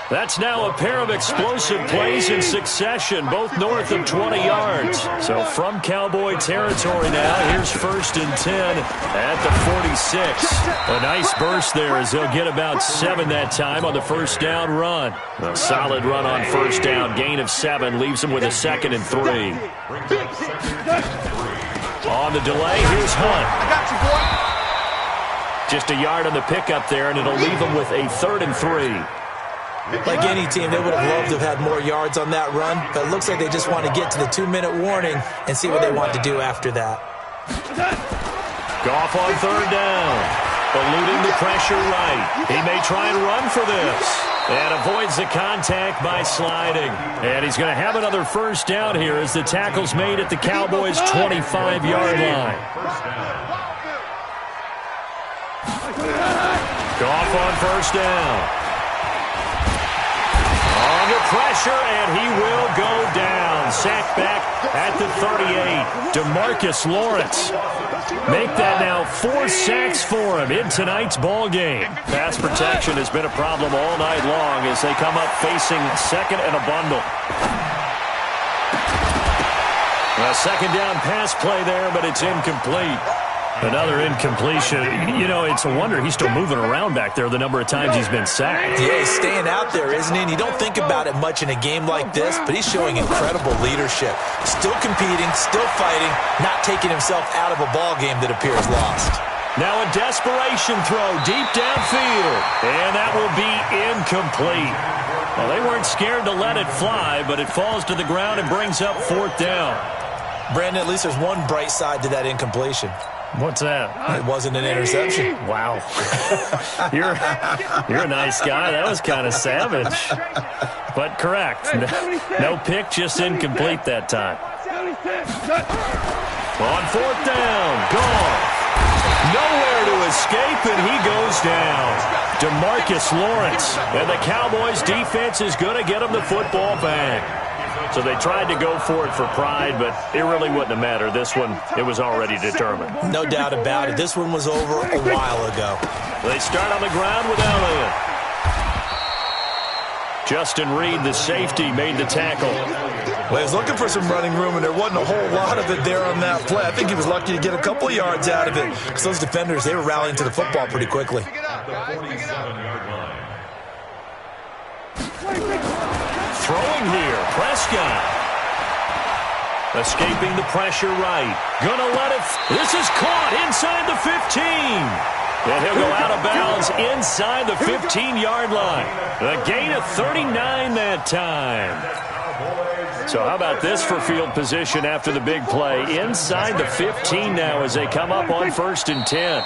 That's now a pair of explosive plays in succession, both north of 20 yards. So from Cowboy territory now, here's 1st and 10 at the 46. A nice burst there as they'll get about 7 that time on the first down run. A solid run on first down, gain of 7, leaves them with a 2nd and 3. On the delay, here's Hunt. I got you, boy. Just a yard on the pickup there, and it'll leave them with a 3rd and 3. Like any team, they would have loved to have had more yards on that run, but it looks like they just want to get to the 2-minute warning and see what they want to do after that. Goff on 3rd down. Eluding the pressure right. He may try and run for this. And avoids the contact by sliding. And he's going to have another first down here as the tackle's made at the Cowboys' 25-yard line. Goff on first down. Under pressure, and he will go down. Sacked back at the 38. DeMarcus Lawrence. Make that now 4 sacks for him in tonight's ball game. Pass protection has been a problem all night long as they come up facing 2nd and a bundle. A 2nd down pass play there, but it's incomplete. Another incompletion. You know, it's a wonder he's still moving around back there the number of times he's been sacked. Yeah, he's staying out there, isn't he? And you don't think about it much in a game like this, but he's showing incredible leadership. Still competing, still fighting, not taking himself out of a ball game that appears lost. Now a desperation throw deep downfield, and that will be incomplete. Well, they weren't scared to let it fly, but it falls to the ground and brings up 4th down. Brandon, at least there's one bright side to that incompletion. What's that? It wasn't an interception. Wow. You're a nice guy. That was kind of savage. But correct. No pick, just incomplete that time. On 4th down, Goff. Nowhere to escape, and he goes down. DeMarcus Lawrence. And the Cowboys defense is going to get him the football back. So they tried to go for it for pride, but it really wouldn't have mattered. This one, it was already determined. No doubt about it. This one was over a while ago. They start on the ground with Elliott. Justin Reed, the safety, made the tackle. Well, he was looking for some running room, and there wasn't a whole lot of it there on that play. I think he was lucky to get a couple of yards out of it because those defenders, they were rallying to the football pretty quickly. Throwing here, Prescott. Escaping the pressure right. Gonna let it. This is caught inside the 15. And he'll go out of bounds inside the 15-yard line. A gain of 39 that time. So how about this for field position after the big play? Inside the 15 now as they come up on 1st and 10.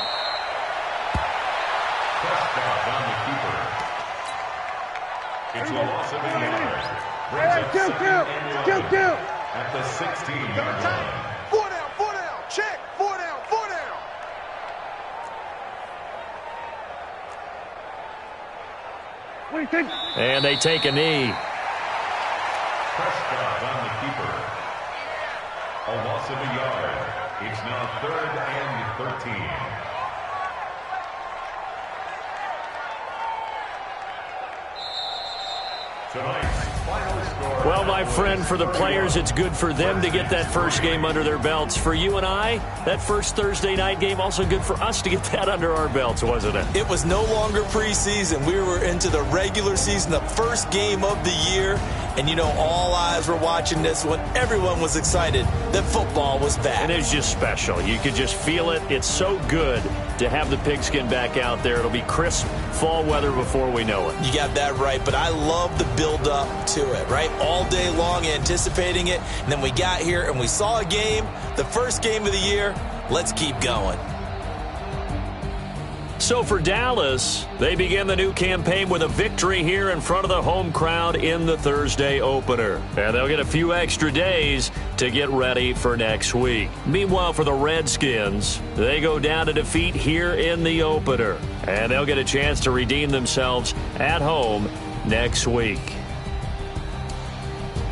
It's a loss of 8 yards. Kill. At the 16-yard line. 4 down, check, 4 down. And they take a knee. Prescott on the keeper. A loss of a yard. It's now 3rd and 13. Tonight's final score. Well, my friend, for the players, it's good for them to get that first game under their belts. For you and I, that first Thursday night game, also good for us to get that under our belts, wasn't it? It was no longer preseason. We were into the regular season, the first game of the year. And, you know, all eyes were watching this one. Everyone was excited that football was back. And it's just special. You could just feel it. It's so good to have the pigskin back out there. It'll be crisp fall weather before we know it. You got that right, but I love the build-up to it, right? All day long anticipating it, and then we got here and we saw a game, the first game of the year. Let's keep going. So for Dallas, they begin the new campaign with a victory here in front of the home crowd in the Thursday opener. And they'll get a few extra days to get ready for next week. Meanwhile, for the Redskins, they go down to defeat here in the opener. And they'll get a chance to redeem themselves at home next week.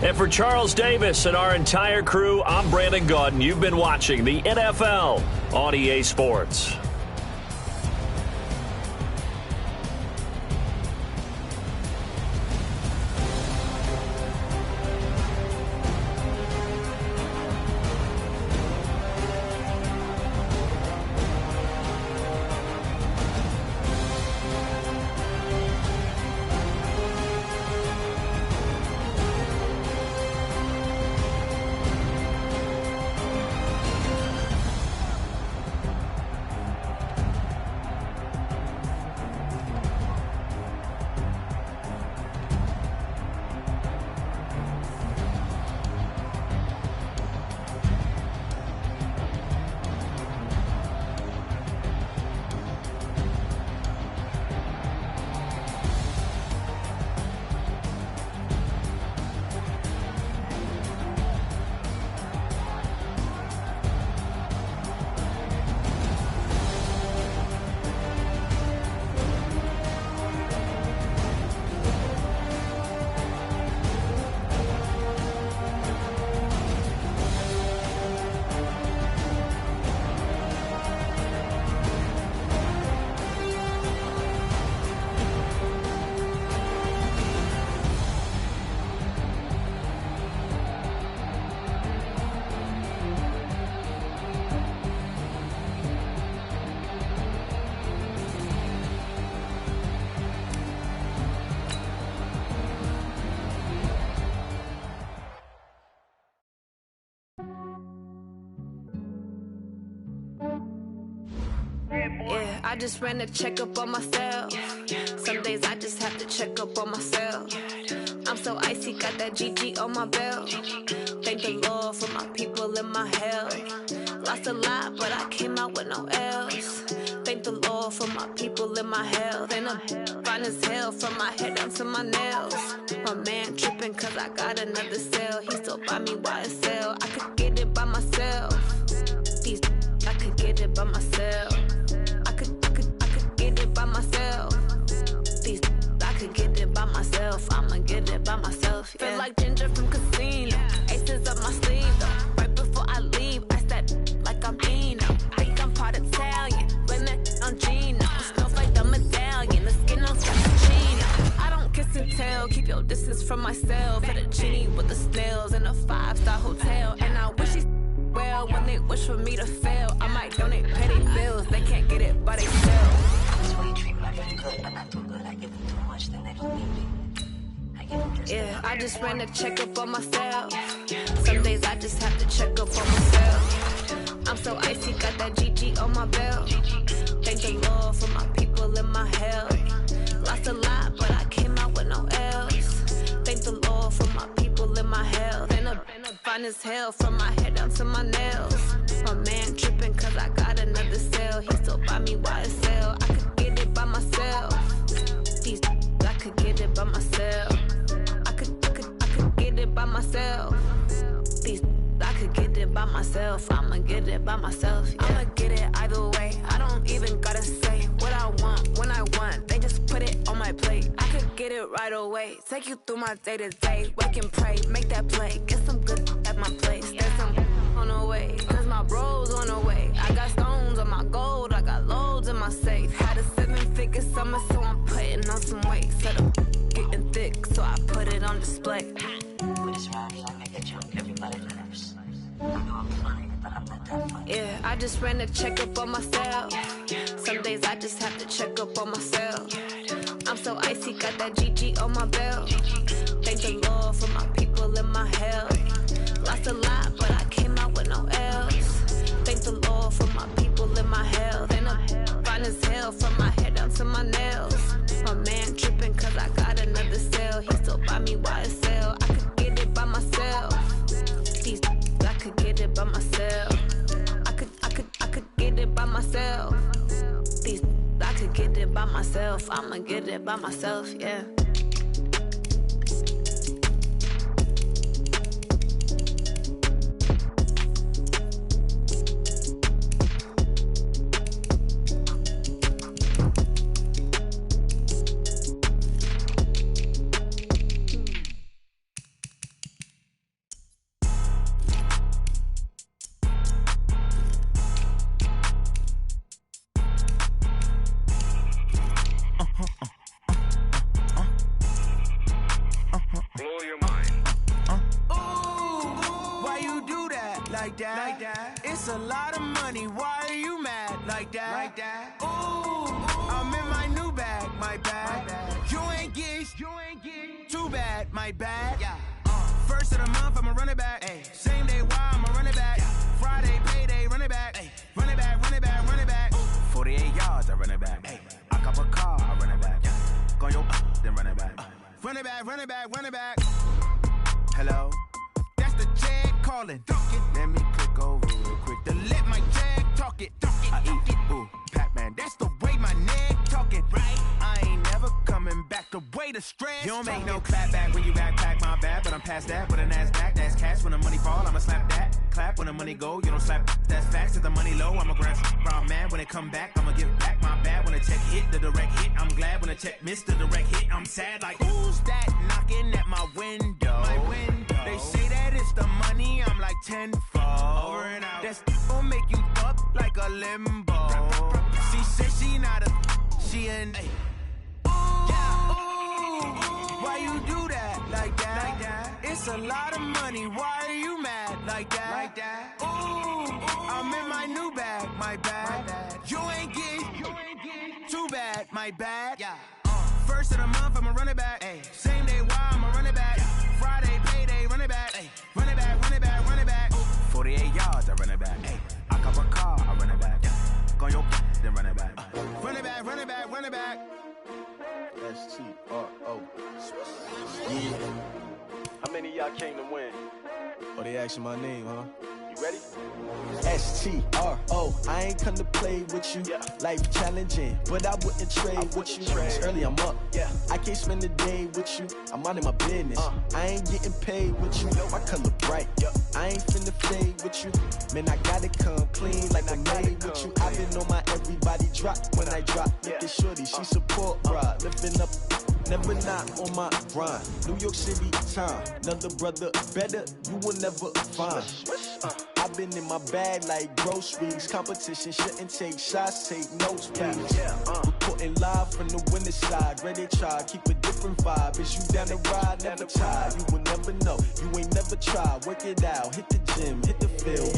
And for Charles Davis and our entire crew, I'm Brandon Gaudin. You've been watching the NFL on EA Sports. Yeah, I just ran a checkup on myself. Some days I just have to check up on myself. I'm so icy, got that GG on my belt. Thank the Lord for my people and my health. Lost a lot, but I came out with no else. Thank the Lord for my people and my health. And I'm fine as hell from my head down to my nails. My man tripping cause I got another cell. He still buy me YSL. I could get it by myself. These I could get it by myself. I could get it by myself. These I could get it by myself. I'ma get it by myself. Yeah. Feel like Ginger from Casino. hotel. And I wish she well when they wish for me to fail. I might donate petty bills, they can't get it by themselves. That's why you treat me like I'm good, but not too good. I give them too much, then they don't need me. I give them this. Yeah, I just ran a checkup on myself. Some days I just have to check up on myself. I'm so icy, got that GG on my belt. Thank the Lord for my people in my hell. Lost a lot, but I came out with no L's. Thank the Lord for my people in my hell. Been a fine as hell from my head down to my nails. My man tripping cause I got another cell. He still buy me YSL. I could get it by myself. These I could get it by myself. I could get it by myself. These I could get it by myself. I'ma get it by myself. Yeah. I'ma get it either way. I don't even gotta say what I want when I want. They just put it on my plate. I could get it right away. Take you through my day to day. Wake and pray, make that play. Get some good at my place. There's some on the way, cause my bro's on the way. I got stones on my gold. I got loads in my safe. Had a 7-figure summer, so I'm putting on some weight. Said I'm getting thick, so I put it on display. With this rhyme, so I make a joke, everybody laughs. I know I'm funny, but I'm not that funny. Yeah, I just ran a checkup on myself. Some days I just have to check up on myself. I'm so icy, got that GG on my belt. Thank the Lord for my people in my hell. Lost a lot, but I came out with no L's. Thank the Lord for my people in my hell. Then I'm fine as hell from my head down to my nails. My man tripping cause I got another cell. He still buy me YSL. I could get it by myself. These I could get it by myself. I could get it by myself. These I could get it by myself. I'ma get it by myself, yeah. It's a lot of money, why are you mad like that? Ooh, I'm in my new bag, my bad. You ain't get too bad, my bad. First of the month, I'ma run it back. Same day, why I'ma run it back. Friday, payday, run it back. Run it back, run it back, run it back. 48 yards, I run it back. I cop a car, I run it back. Go your then run it back. Run it back, run it back, run it back. Hello? That's the jag calling. Let me click over real quick to let my jag talk it. I eat it, ooh, Pac-Man. That's the way my neck talking, right? I ain't never coming back the way the stress. You don't make no clap back when you backpack, my bad. But I'm past that with a NASDAQ. That's cash when the money fall, I'ma slap that. Clap when the money go, you don't slap. That's facts. If the money low, I'ma grab round man. When it come back, I'ma give back my bad. When the check hit, the direct hit. I'm glad when the check missed the direct hit. I'm sad like, who's that knocking at my window? They say that it's the money, I'm like tenfold. Over and out. That's gon' make you up like a limbo. She said she not a, she an. Ooh, why you do that like that? It's a lot of money, why are you mad like that? Ooh, I'm in my new bag, my bad. You ain't get too bad, my bad. First of the month, I'ma run it back. Same day, why I'ma run it back. Friday, payday, run it back. Run it back, run it back, run it back. 48 yards, I run it back. I cop a car, I run it back. Go your then run it back. Run it back, run it back, run it back. S-T-R-O. Yeah. How many of y'all came to win? Oh, they asking my name, huh? You ready? S-T-R-O. I ain't come to play with you. Life challenging, but I wouldn't trade with you. It's early, I'm up. I can't spend the day with you. I'm minding my business. I ain't getting paid with you. My color bright. I ain't finna fade with you. Man, I gotta come clean like I made with you. I've been on my everybody drop when I drop. Look at shorty, she support ride. Lifting up, never not on my grind. New York City time. Another brother better, you will never find. I I've been in my bag like groceries. Competition shouldn't take shots, take notes, please. Reporting live from the winning side. Ready to try, keep a different vibe. Is you down the ride? Never try. You will never know. You ain't never tried. Work it out. Hit the gym, hit the field.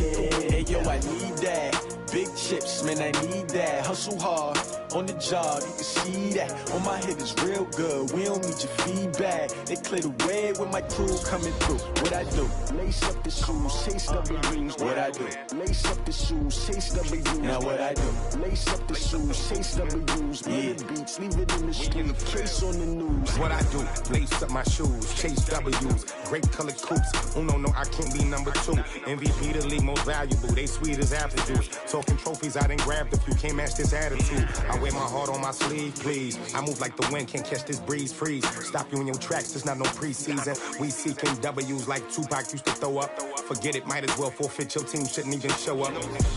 Hey, yo, I need that. Big chips, man, I need that. Hustle hard on the job, you can see that. On my head is real good. We don't need your feedback. They clear the way with my crew coming through. What I do? Lace up the shoes, chase W's. What I do? Lace up the shoes, chase W's. Now what I do? Lace up the shoes, chase W's. Yeah, beats, leave it in the street, case on the news. What I do? Lace up my shoes, chase W's. Great colored coops. Oh no, I can't be number 2. MVP the league most valuable. They sweet as apple juice. Talking trophies, I didn't grab the few. Can't match this attitude. I wear my heart on my sleeve, please. I move like the wind, can't catch this breeze, freeze. Stop you in your tracks, there's not no preseason. We seeking W's like Tupac used to throw up. Forget it, might as well forfeit. Your team shouldn't even show up.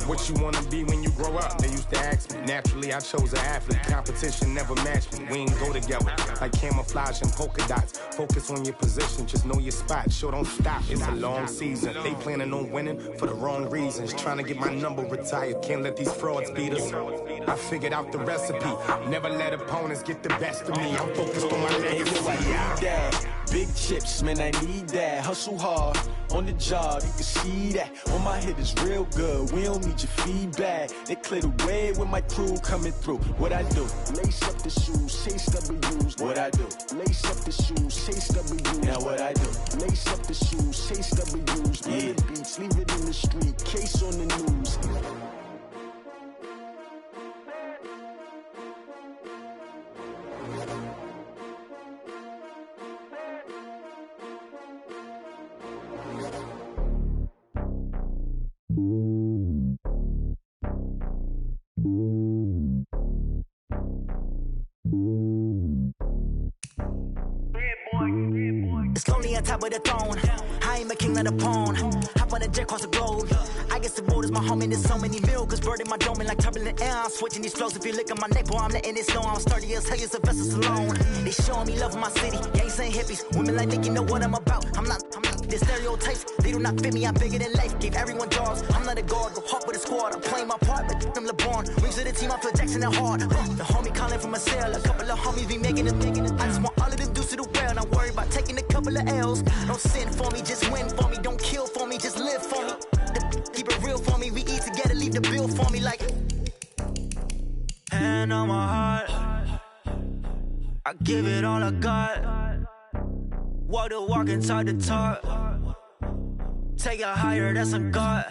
What you wanna be when you grow up? They used to ask me. Naturally, I chose an athlete. Competition never matched me. We ain't go together like camouflage and polka dots. Focus on your position, just know your spot. Sure, don't stop. It's a long season. They planning on winning for the wrong reasons. Trying to get my number retired. Can't let these frauds beat us. I figured out the recipe. Never let opponents get the best of me. I'm focused on my legacy. I need that. Big chips, man, I need that. Hustle hard on the job, you can see that. On my head is real good. We don't need your feedback. They clear the way with my crew coming through. What I do? Lace up the shoes, chase W's. What I do? Lace up the shoes, chase W's. Now what I do? Lace up the shoes, chase W's. Yeah, beats, leave it in the street, case on the news. It's lonely on top of the throne. I ain't a king of the pawn. Hop on a jet across the globe. I guess the road is my home and there's so many miracles burning my dome and like turbulent air. I'm switching these flows. If you look at my neck, boy, I'm letting it slow. I'm sturdy as hell, as Sylvester Stallone. They showing me love in my city. Gangsta and hippies, women like Nick, you know what I'm about. I'm not the stereotypes. They do not fit me. I'm bigger than life. Gave everyone jobs. I'm not a guard. Go hard with a squad. I'm playing my part, but I'm LeBron. Rings to the team. I feel Jackson and hard. The homie calling from a cell. A couple of homies be making it. I just want all of them dudes to the well. Not worry about taking a couple of L's. Don't sin for me, just win for me. Don't kill for me, just live for me. Keep it real for me. We eat together, leave the bill for me like. Hand on my heart, I give it all I got. Walk the walk and talk the talk. Take it higher, that's a God.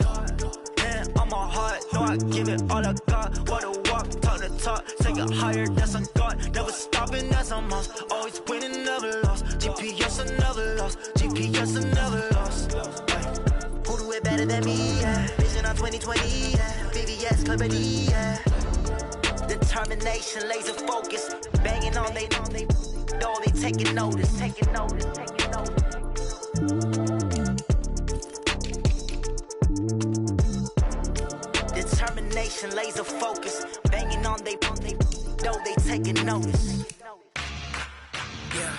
Hand on my heart, no, I give it all I got. Walk the walk, talk the talk. Take it higher, that's a God. Never stopping, that's a must. Always winning, never lost. GPS, I never lost. GPS, I never lost. Who do it better than me? Yeah. Vision on 2020. Yeah. VVS, Clarity. Yeah. Determination, laser focus. Banging on they door, they taking notice. Taking notice. Taking notice. Determination, laser focus. Banging on they door, they taking notice. Yeah.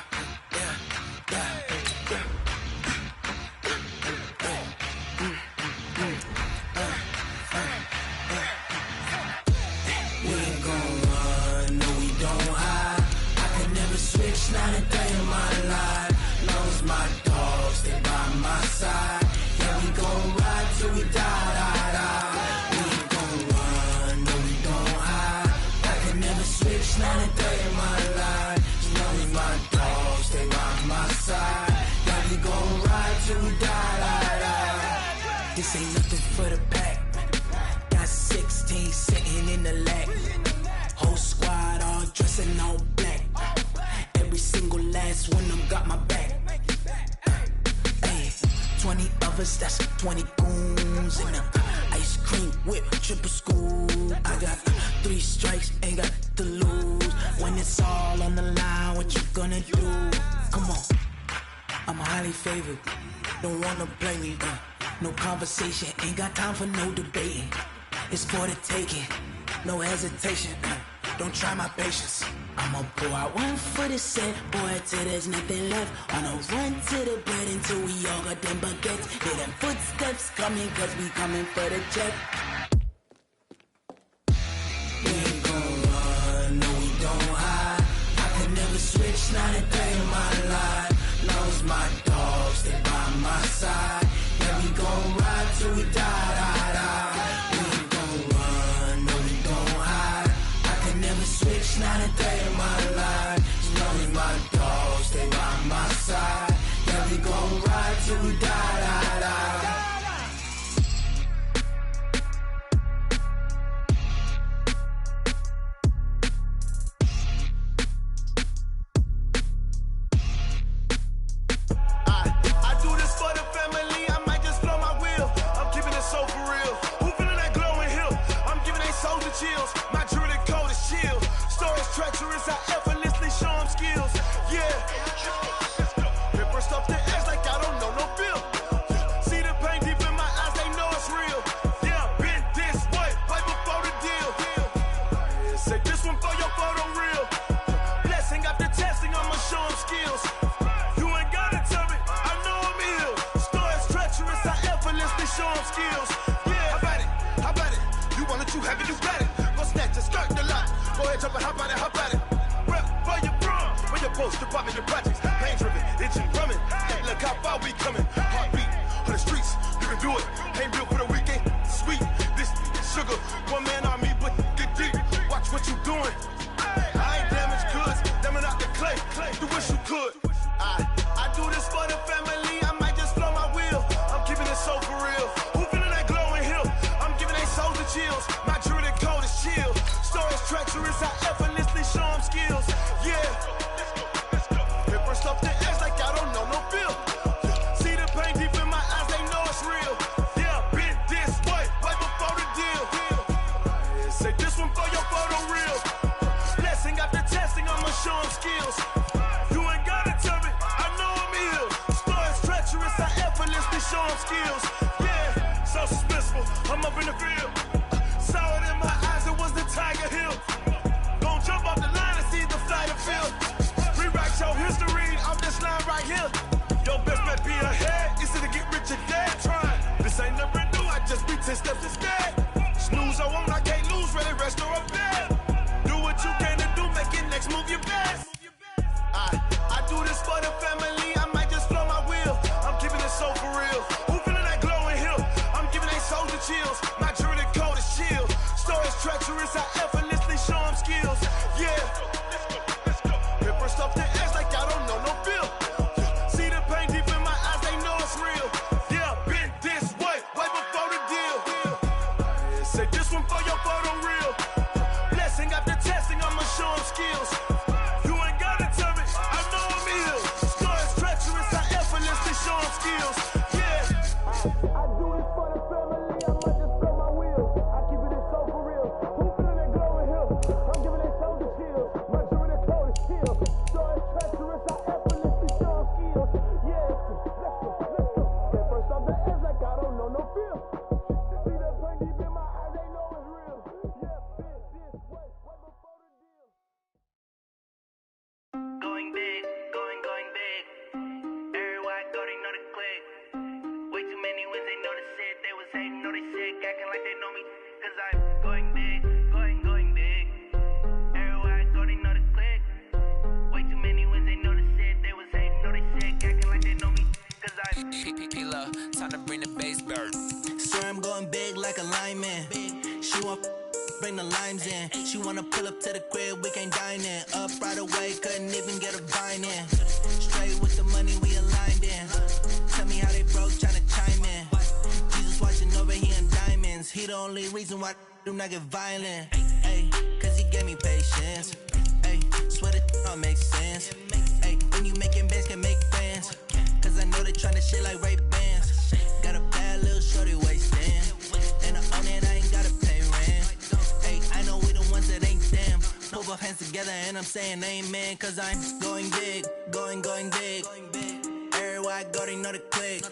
Not a day in my life. Long as my dogs stay by my side. Yeah, we gon' ride till we die. We ain't gon' run, no, we don't hide. I can never switch, not a day in my life. As long as my dogs stay by my side. Yeah, we gon' ride till we die. This ain't nothing for the back. Got 16 sitting in the lag. Whole squad all dressing all black. Every single last one of them got my back. Hey, 20 of us, that's 20 goons in the ice cream whip, triple school. I got 3 strikes, ain't got to lose. When it's all on the line, what you gonna do? Come on, I'm highly favored. Don't wanna play me, no conversation, ain't got time for no debating. It's for the taking, no hesitation. Don't try my patience. I'ma pour out one for the set, boy, till there's nothing left. On a run to the bread until we all got them baguettes. Hear them footsteps coming, cause we coming for the check. We ain't gon' run, no we don't hide. I can never switch, not a day in my life. Long as my dogs, they by my side. Yeah, we gon' ride till we die, die, die. We ain't gon' run, no we don't hide. I can never switch, not a day in my life. As long as my dogs, they by my side. Yeah, we gon' ride till we die, die, die. Chills. My jewelry code is chill. Stories treacherous, I effortlessly show them skills. Yeah. Paper stuff the edge like I don't know no feel. See the pain deep in my eyes, they know it's real. Yeah, been this way, right before the deal. Say this one for your photo real. Blessing after testing, I'ma show them skills. You ain't gotta tell me, I know I'm ill. Stories treacherous, I effortlessly show them skills. Yeah, how about it? You want it, you have it, you got it. Snatch and skirt the lot. Go ahead, jump and hop out it. Rep where you from, where your post, department, your projects. Pain driven, itching, drumming. Hey, look how far we coming. Heartbeat on the streets, you can do it. Ain't built for the weekend. Sweet, this sugar, one man army, but get deep. Watch what you doing. I ain't damaged goods, damn out the clay. You wish you could. I do this for the family. I might just blow my wheel. I'm keeping it so for real. Who feeling that glowing hill? I'm giving they souls the chills. My jewelry code is chill. Stories treacherous, I effortlessly show them skills. Yeah. Paper stuff the edge like I don't know no feel. See the pain deep in my eyes, they know it's real. Yeah, been this way, right before the deal. Say this one for your photo real. Blessing after testing, I'ma show them skills. You ain't gotta tell me, I know I'm ill. Stories treacherous, I effortlessly show them skills. Yeah, so suspenseful, I'm up in the field. Saw it in my eyes, it was the Tiger Hill. Gon' jump off the line and see the flight of field. Rewrite your history off this line right here. Your best bet be ahead, easy to get rich or dead. Trying, this ain't never new, I just be 10 steps instead. Snooze I won't, I can't lose, ready, rest or up bed. Do what you can to do, make it next move your best. I do this for the family, I might just blow my wheel. I'm keeping it so for real. Who feeling that glowing hill? I'm giving they souls the chills. My jewelry code is chill. Stories treacherous, I effortlessly show them skills. Yeah. Paper stuff the edge like I don't know no feel. See the pain deep in my eyes, they know it's real. Yeah, been this way, right before the deal. Say this one for your photo real. Blessing after testing, I'ma show them skills. You ain't gotta tell me, I know I'm ill. Stories treacherous, I effortlessly show them skills. Yeah. I do this for the family, I might just blow my wheel. I keep it so for real. Who feeling that glowing hill? I'm giving they souls the chills. My jewelry code is chill. Stories treacherous, I effortlessly show them skills. Yeah, let's go. Get first off the edge like I don't know no feel. See that pain deep in my eyes, they know it's real. Yeah, been this way, right before the deal. Going big, going big. Everywhere I go, they know the click. Way too many wins, they know the shit. They was hating, know they sick, acting like they know me. Cause I'm going big, going big. Everywhere I go, they know the click. Way too many wins, they know the shit. They was hating, know they sick, acting like they know me. Cause I'm P-P-P-Love, time to bring the bass bird. Swear I'm going big like a lineman. She want bring the limes in. She wanna pull up to the crib, we can't dine in. Up right away, couldn't even get a vine in. Straight with the money, we aligned in. Tell me how they broke, tryna chime in. Jesus watching over, he in diamonds. He the only reason why I do not get violent. Ay, cause he gave me patience. Ay, swear that all makes sense. Ay, when you making bands, can make friends. Cause I know they tryna shit like Ray-Bans. Got a bad little shorty wasting. And I own it, I ain't gotta pay rent. Ay, I know we the ones that ain't them. Pull both hands together and I'm saying amen. Cause I'm going big, going big. Everywhere I go, they know the click.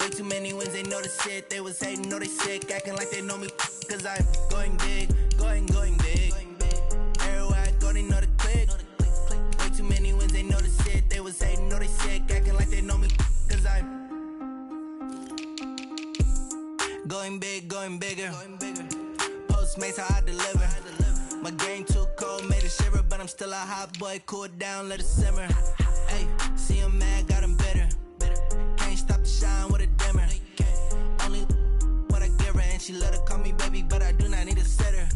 Way too many wins, they know the shit. They was hating, know they sick, acting like they know me. Cause I'm going big, going big. Everywhere I go, they know the click. Going big, going bigger. Postmates, how I deliver. My game too cold, made it shiver, but I'm still a hot boy. Cool it down, let it simmer. Hey, see him mad, got him bitter. Can't stop the shine with a dimmer. Only what I give her, and she let her call me baby, but I do not need a sitter.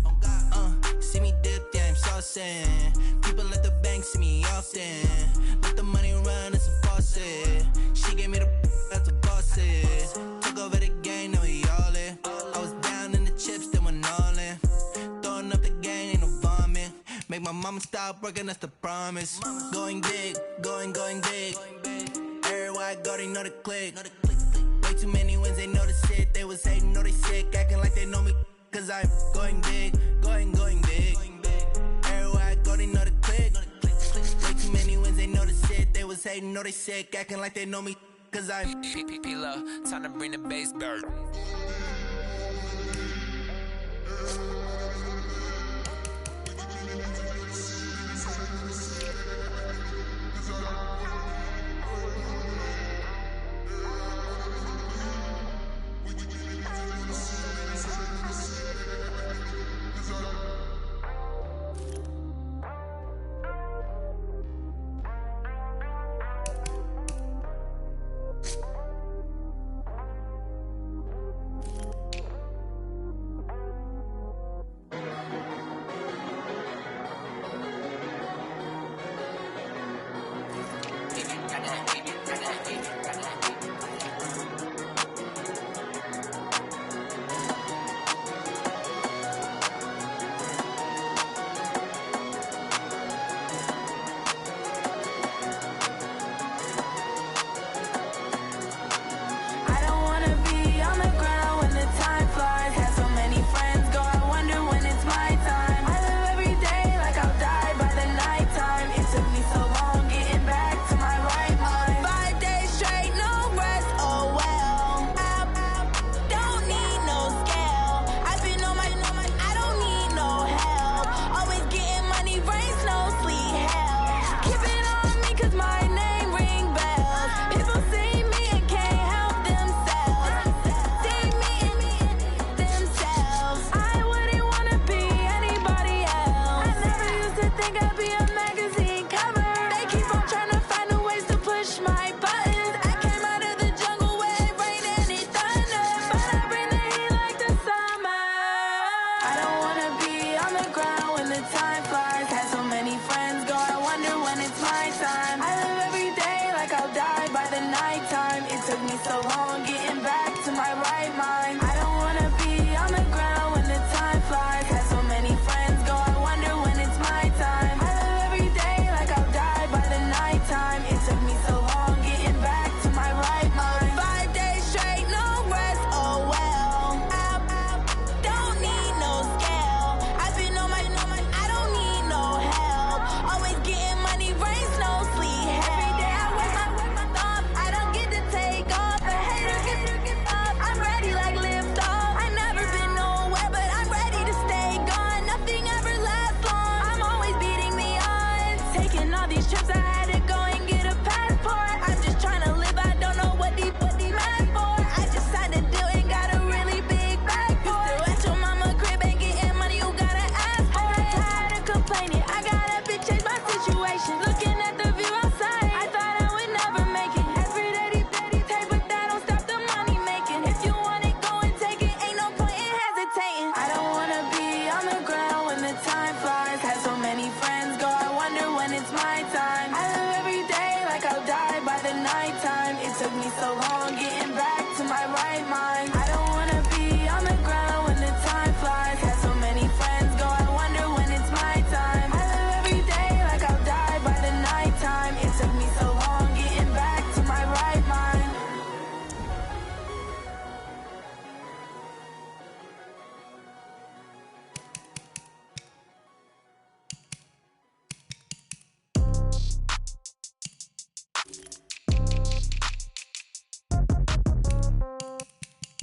See me dip, yeah, I'm saucing. People at the bank see me often. Let the money run, it's a faucet. She gave me the that's the bosses. Took over the game, now we all in. I was down in the chips, then went all in. Throwing up the game, ain't no vomit. Make my mama stop working, that's the promise. Going big, going big. Everywhere I go, they know the click. Way too many wins, they know the shit. They was hating, know they sick, acting like they know me. Cause I'm going big, going big. Everywhere I go, they know the click. Way too many wins, they know the shit. They was hating, know they sick, acting like they know me. Cause I'm P-P-P-Love, time to bring the bass bird.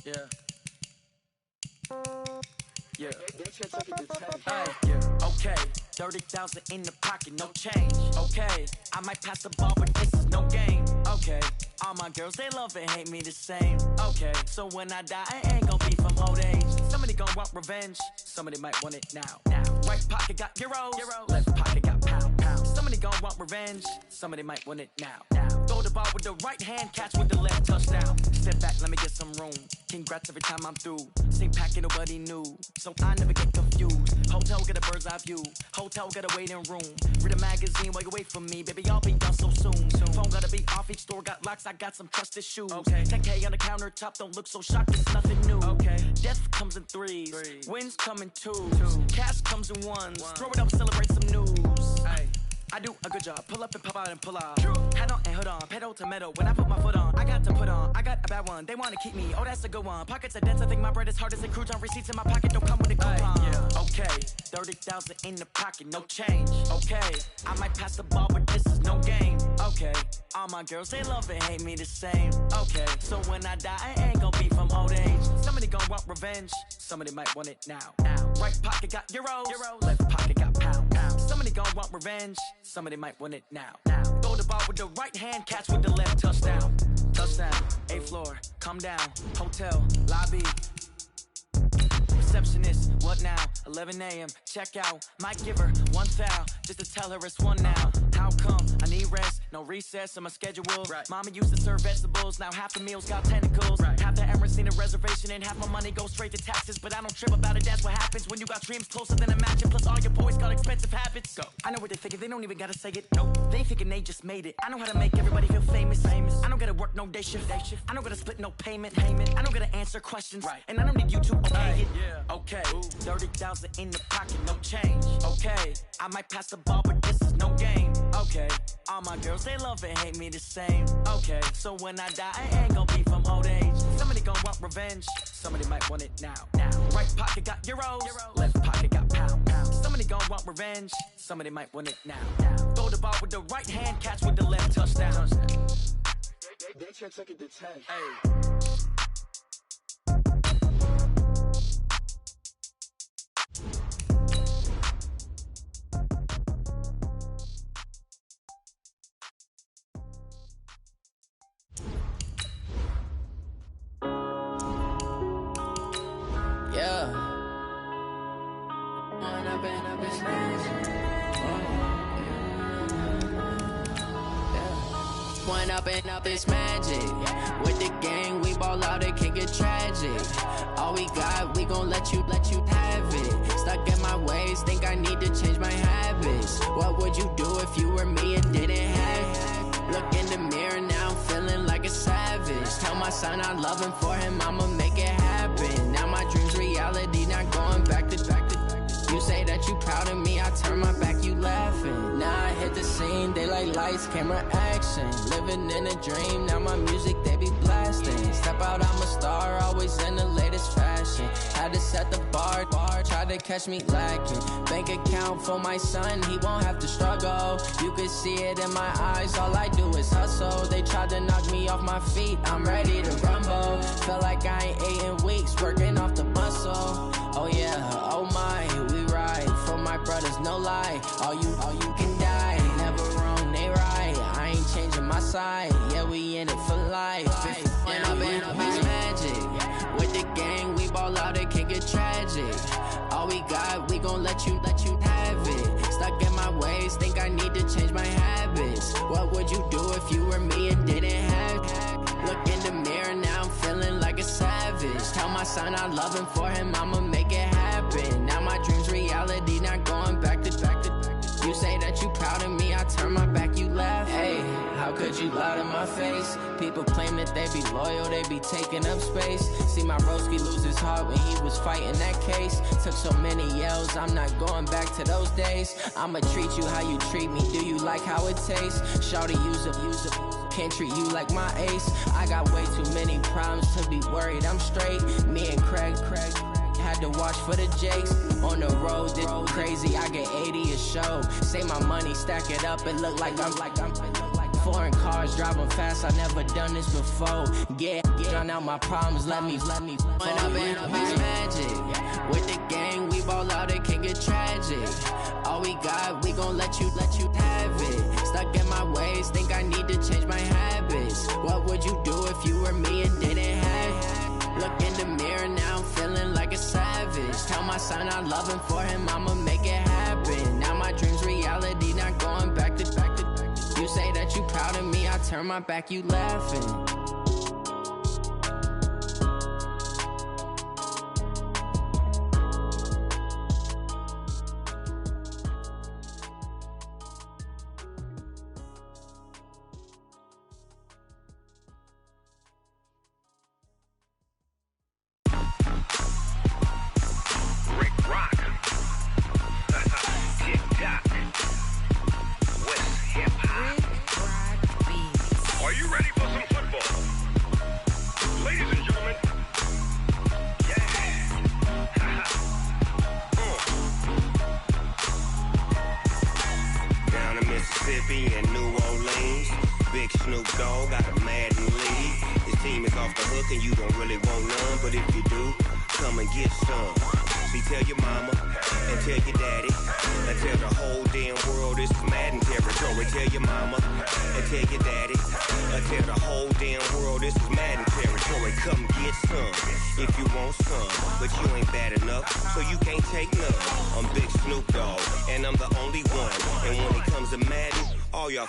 Yeah. Okay. 30,000 in the pocket, no change. Okay. I might pass the ball, but this is no game. Okay, all my girls, they love and hate me the same. Okay, so when I die, I ain't gon' be from old age. Somebody gon' want revenge, somebody might want it now. Right pocket got euros, left pocket got pound. Somebody gon' want revenge, somebody might want it now. Throw the ball with the right hand, catch with the left, touchdown. Step back, let me get some room. Congrats every time I'm through. Same packet, nobody knew, so I never get confused. Hotel get a bird's eye view, hotel get a waiting room. Read a magazine while you wait for me, baby, I'll be done so soon. Phone gotta be off, each store got locks, I got some trusted shoes. Okay. 10K on the countertop, don't look so shocked, it's nothing new. Okay. Death comes in threes, wins come in twos, cash comes in ones. Throw it up, celebrate some news. Ay. I do a good job, pull up and pop out and pull out. Hat on and hood on, pedal to metal. When I put my foot on, I got to put on. I got a bad one, they wanna keep me, oh that's a good one. Pockets are dense, I think my bread is hard as a crouton. Receipts in my pocket don't come with a coupon. Okay, 30,000 in the pocket, no change. Okay, I might pass the ball, but this is no game. Okay, all my girls, they love and hate me the same. Okay, so when I die, I ain't gon' be from old age. Somebody gon' want revenge, somebody might want it now. Right pocket got euros, left pocket got pound. Somebody gon' want revenge, somebody might want it now. Throw the ball with the right hand, catch with the left, touchdown. Touchdown, 8th floor, come down, hotel, lobby. Receptionist, what now? 11 a.m., check out. Might give her one foul, just to tell her it's one now. How come? I need rest, no recess in my schedule. Mama used to serve vegetables, now half the meals got tentacles. Half the Emirates need a reservation and half my money goes straight to taxes. But I don't trip about it, that's what happens when you got dreams closer than a match. And plus all your boys got expensive habits. Go. I know what they thinking, they don't even gotta say it. Nope. They thinking they just made it. I know how to make everybody feel famous. I don't gotta work no day shift. I don't gotta split no payment. I don't gotta answer questions. And I don't need you to okay it. Okay, 30,000 in the pocket, no change. Okay, I might pass the ball, but this is no game. Okay, all my girls, they love and hate me the same. Okay, so when I die, I ain't gon' be from old age. Somebody gon' want revenge, somebody might want it now. Right pocket got euros, left pocket got pound. Somebody gon' want revenge, somebody might want it now. Throw the ball with the right hand, catch with the left, touchdown. They can't take it to 10. Hey. Up it's magic. With the gang, we ball out, it can get tragic. All we got, we gon' let you have it. Stuck in my ways, think I need to change my habits. What would you do if you were me and didn't have it? Look in the mirror now, I'm feeling like a savage. Tell my son I love him, for him I'ma make it happen. Now my dream's reality, not going back to. You say that you proud of me, I turn my back, you laughing. Now I hit the scene, they like lights, camera, action. Living in a dream, now my music, they be blasting. Step out, I'm a star, always in the latest fashion. Had to set the bar, try to catch me lacking. Bank account for my son, he won't have to struggle. You can see it in my eyes, all I do is hustle. They tried to knock me off my feet, I'm ready to rumble. Feel like I ain't ate in weeks, working off the muscle. Oh yeah, oh my, we ride for my brothers, no lie. All you can die, never wrong, they right. I ain't changing my side, yeah, we in it for life. When up it's magic. With the gang, we ball out, it can get tragic. All we got, we gon' let you have it. Stuck in my ways, think I need to change my habits. What would you do if you were me and didn't have it? Look in the mirror now, I'm feeling like a savage. Tell my son I love him, for him I'ma make it happen. Now my dream's reality, not going back to. You say that you proud of me, I turn my back, you laugh. Hey, how could you lie to my face? People claim that they be loyal, they be taking up space. See my broski lose his heart when he was fighting that case. Took so many yells, I'm not going back to those days. I'ma treat you how you treat me, do you like how it tastes? Shawty, use a can't treat you like my ace. I got way too many problems to be worried, I'm straight. Me and Craig had to watch for the Jakes. On the road, this crazy, I get 80 a show. Say my money, stack it up, it look like I'm foreign cars, driving fast, I never done this before. Get on out my problems, let me When up it's magic. With the gang, we ball out, it can get tragic. All we got, we gon' let you have it. Stuck in my ways, think I need to change my habits. habits. What would you do if you were me and didn't have? Look in the mirror, now I'm feeling like a savage. Tell my son I love him, for him I'ma make it happen. Now my dream's reality, not going back to. You say that you proud of me, I turn my back, you laughing.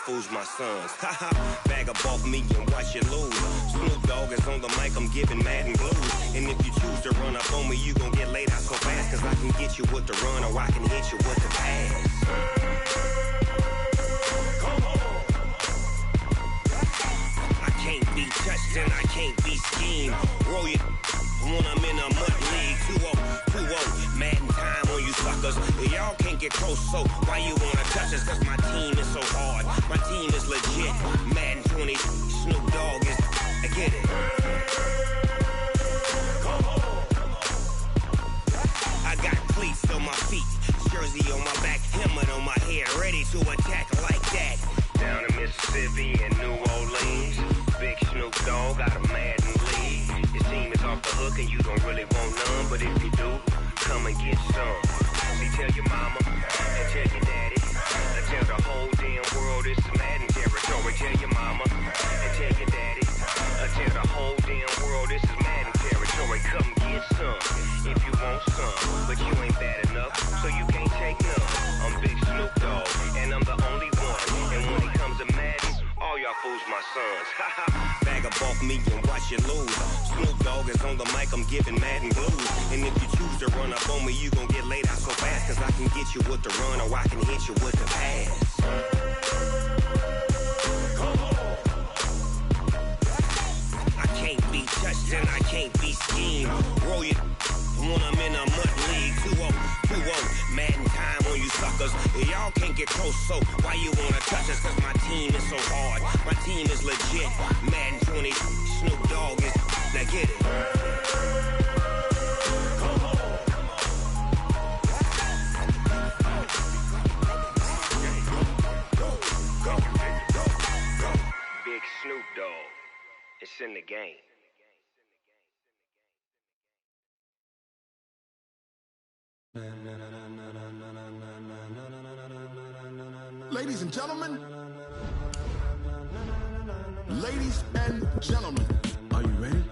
Fools my sons. Haha, bag up off me and watch you lose. Snoop Dogg is on the mic, I'm giving Madden blues. And if you choose to run up on me, you gon' get laid out so fast. Cause I can get you with the run or I can hit you with the pass. Come on. I can't be touched and I can't be schemed. Roll you when I'm in a mud league. 2-0, Madden time on you suckers. Y'all can't get close, so why you wanna touch us? Cause my team is so hard. My team is legit. Madden 20, Snoop Dogg is. I get it. Come on. I got cleats on my feet, jersey on my back, helmet on my head, ready to attack like that. Down in Mississippi and New Orleans, big Snoop Dogg got a Madden league. Your team is off the hook and you don't really want none, but if you do, come and get some. See, tell your mama and tell your daddy. Tell the whole damn world it's Madden territory. Tell your mama and tell your daddy. Tell the whole damn world this is Madden territory. Come get some if you want some, but you ain't bad enough, so you can't take none. I'm Big Snoop Dogg, and I'm the only one. And when it comes to Madden, all y'all fools my sons. Bag up off me and watch you lose. Snoop Dogg is on the mic, I'm giving Madden blues. And if you choose to run up on me, you gon' get laid out so fast. Cause I can get you with the run or I can hit you with the pass. Come on. I can't be touched and I can't be schemed. Roll you when I'm in a mud league. 2-0, Madden time on you suckers. Y'all can't get close, so why you wanna touch us? Cause my team is so hard. My team is legit. Madden 20, Snoop Dogg is. Now get it. Come on. Go. Big Snoop Dogg. It's in the game. Ladies and gentlemen, are you ready?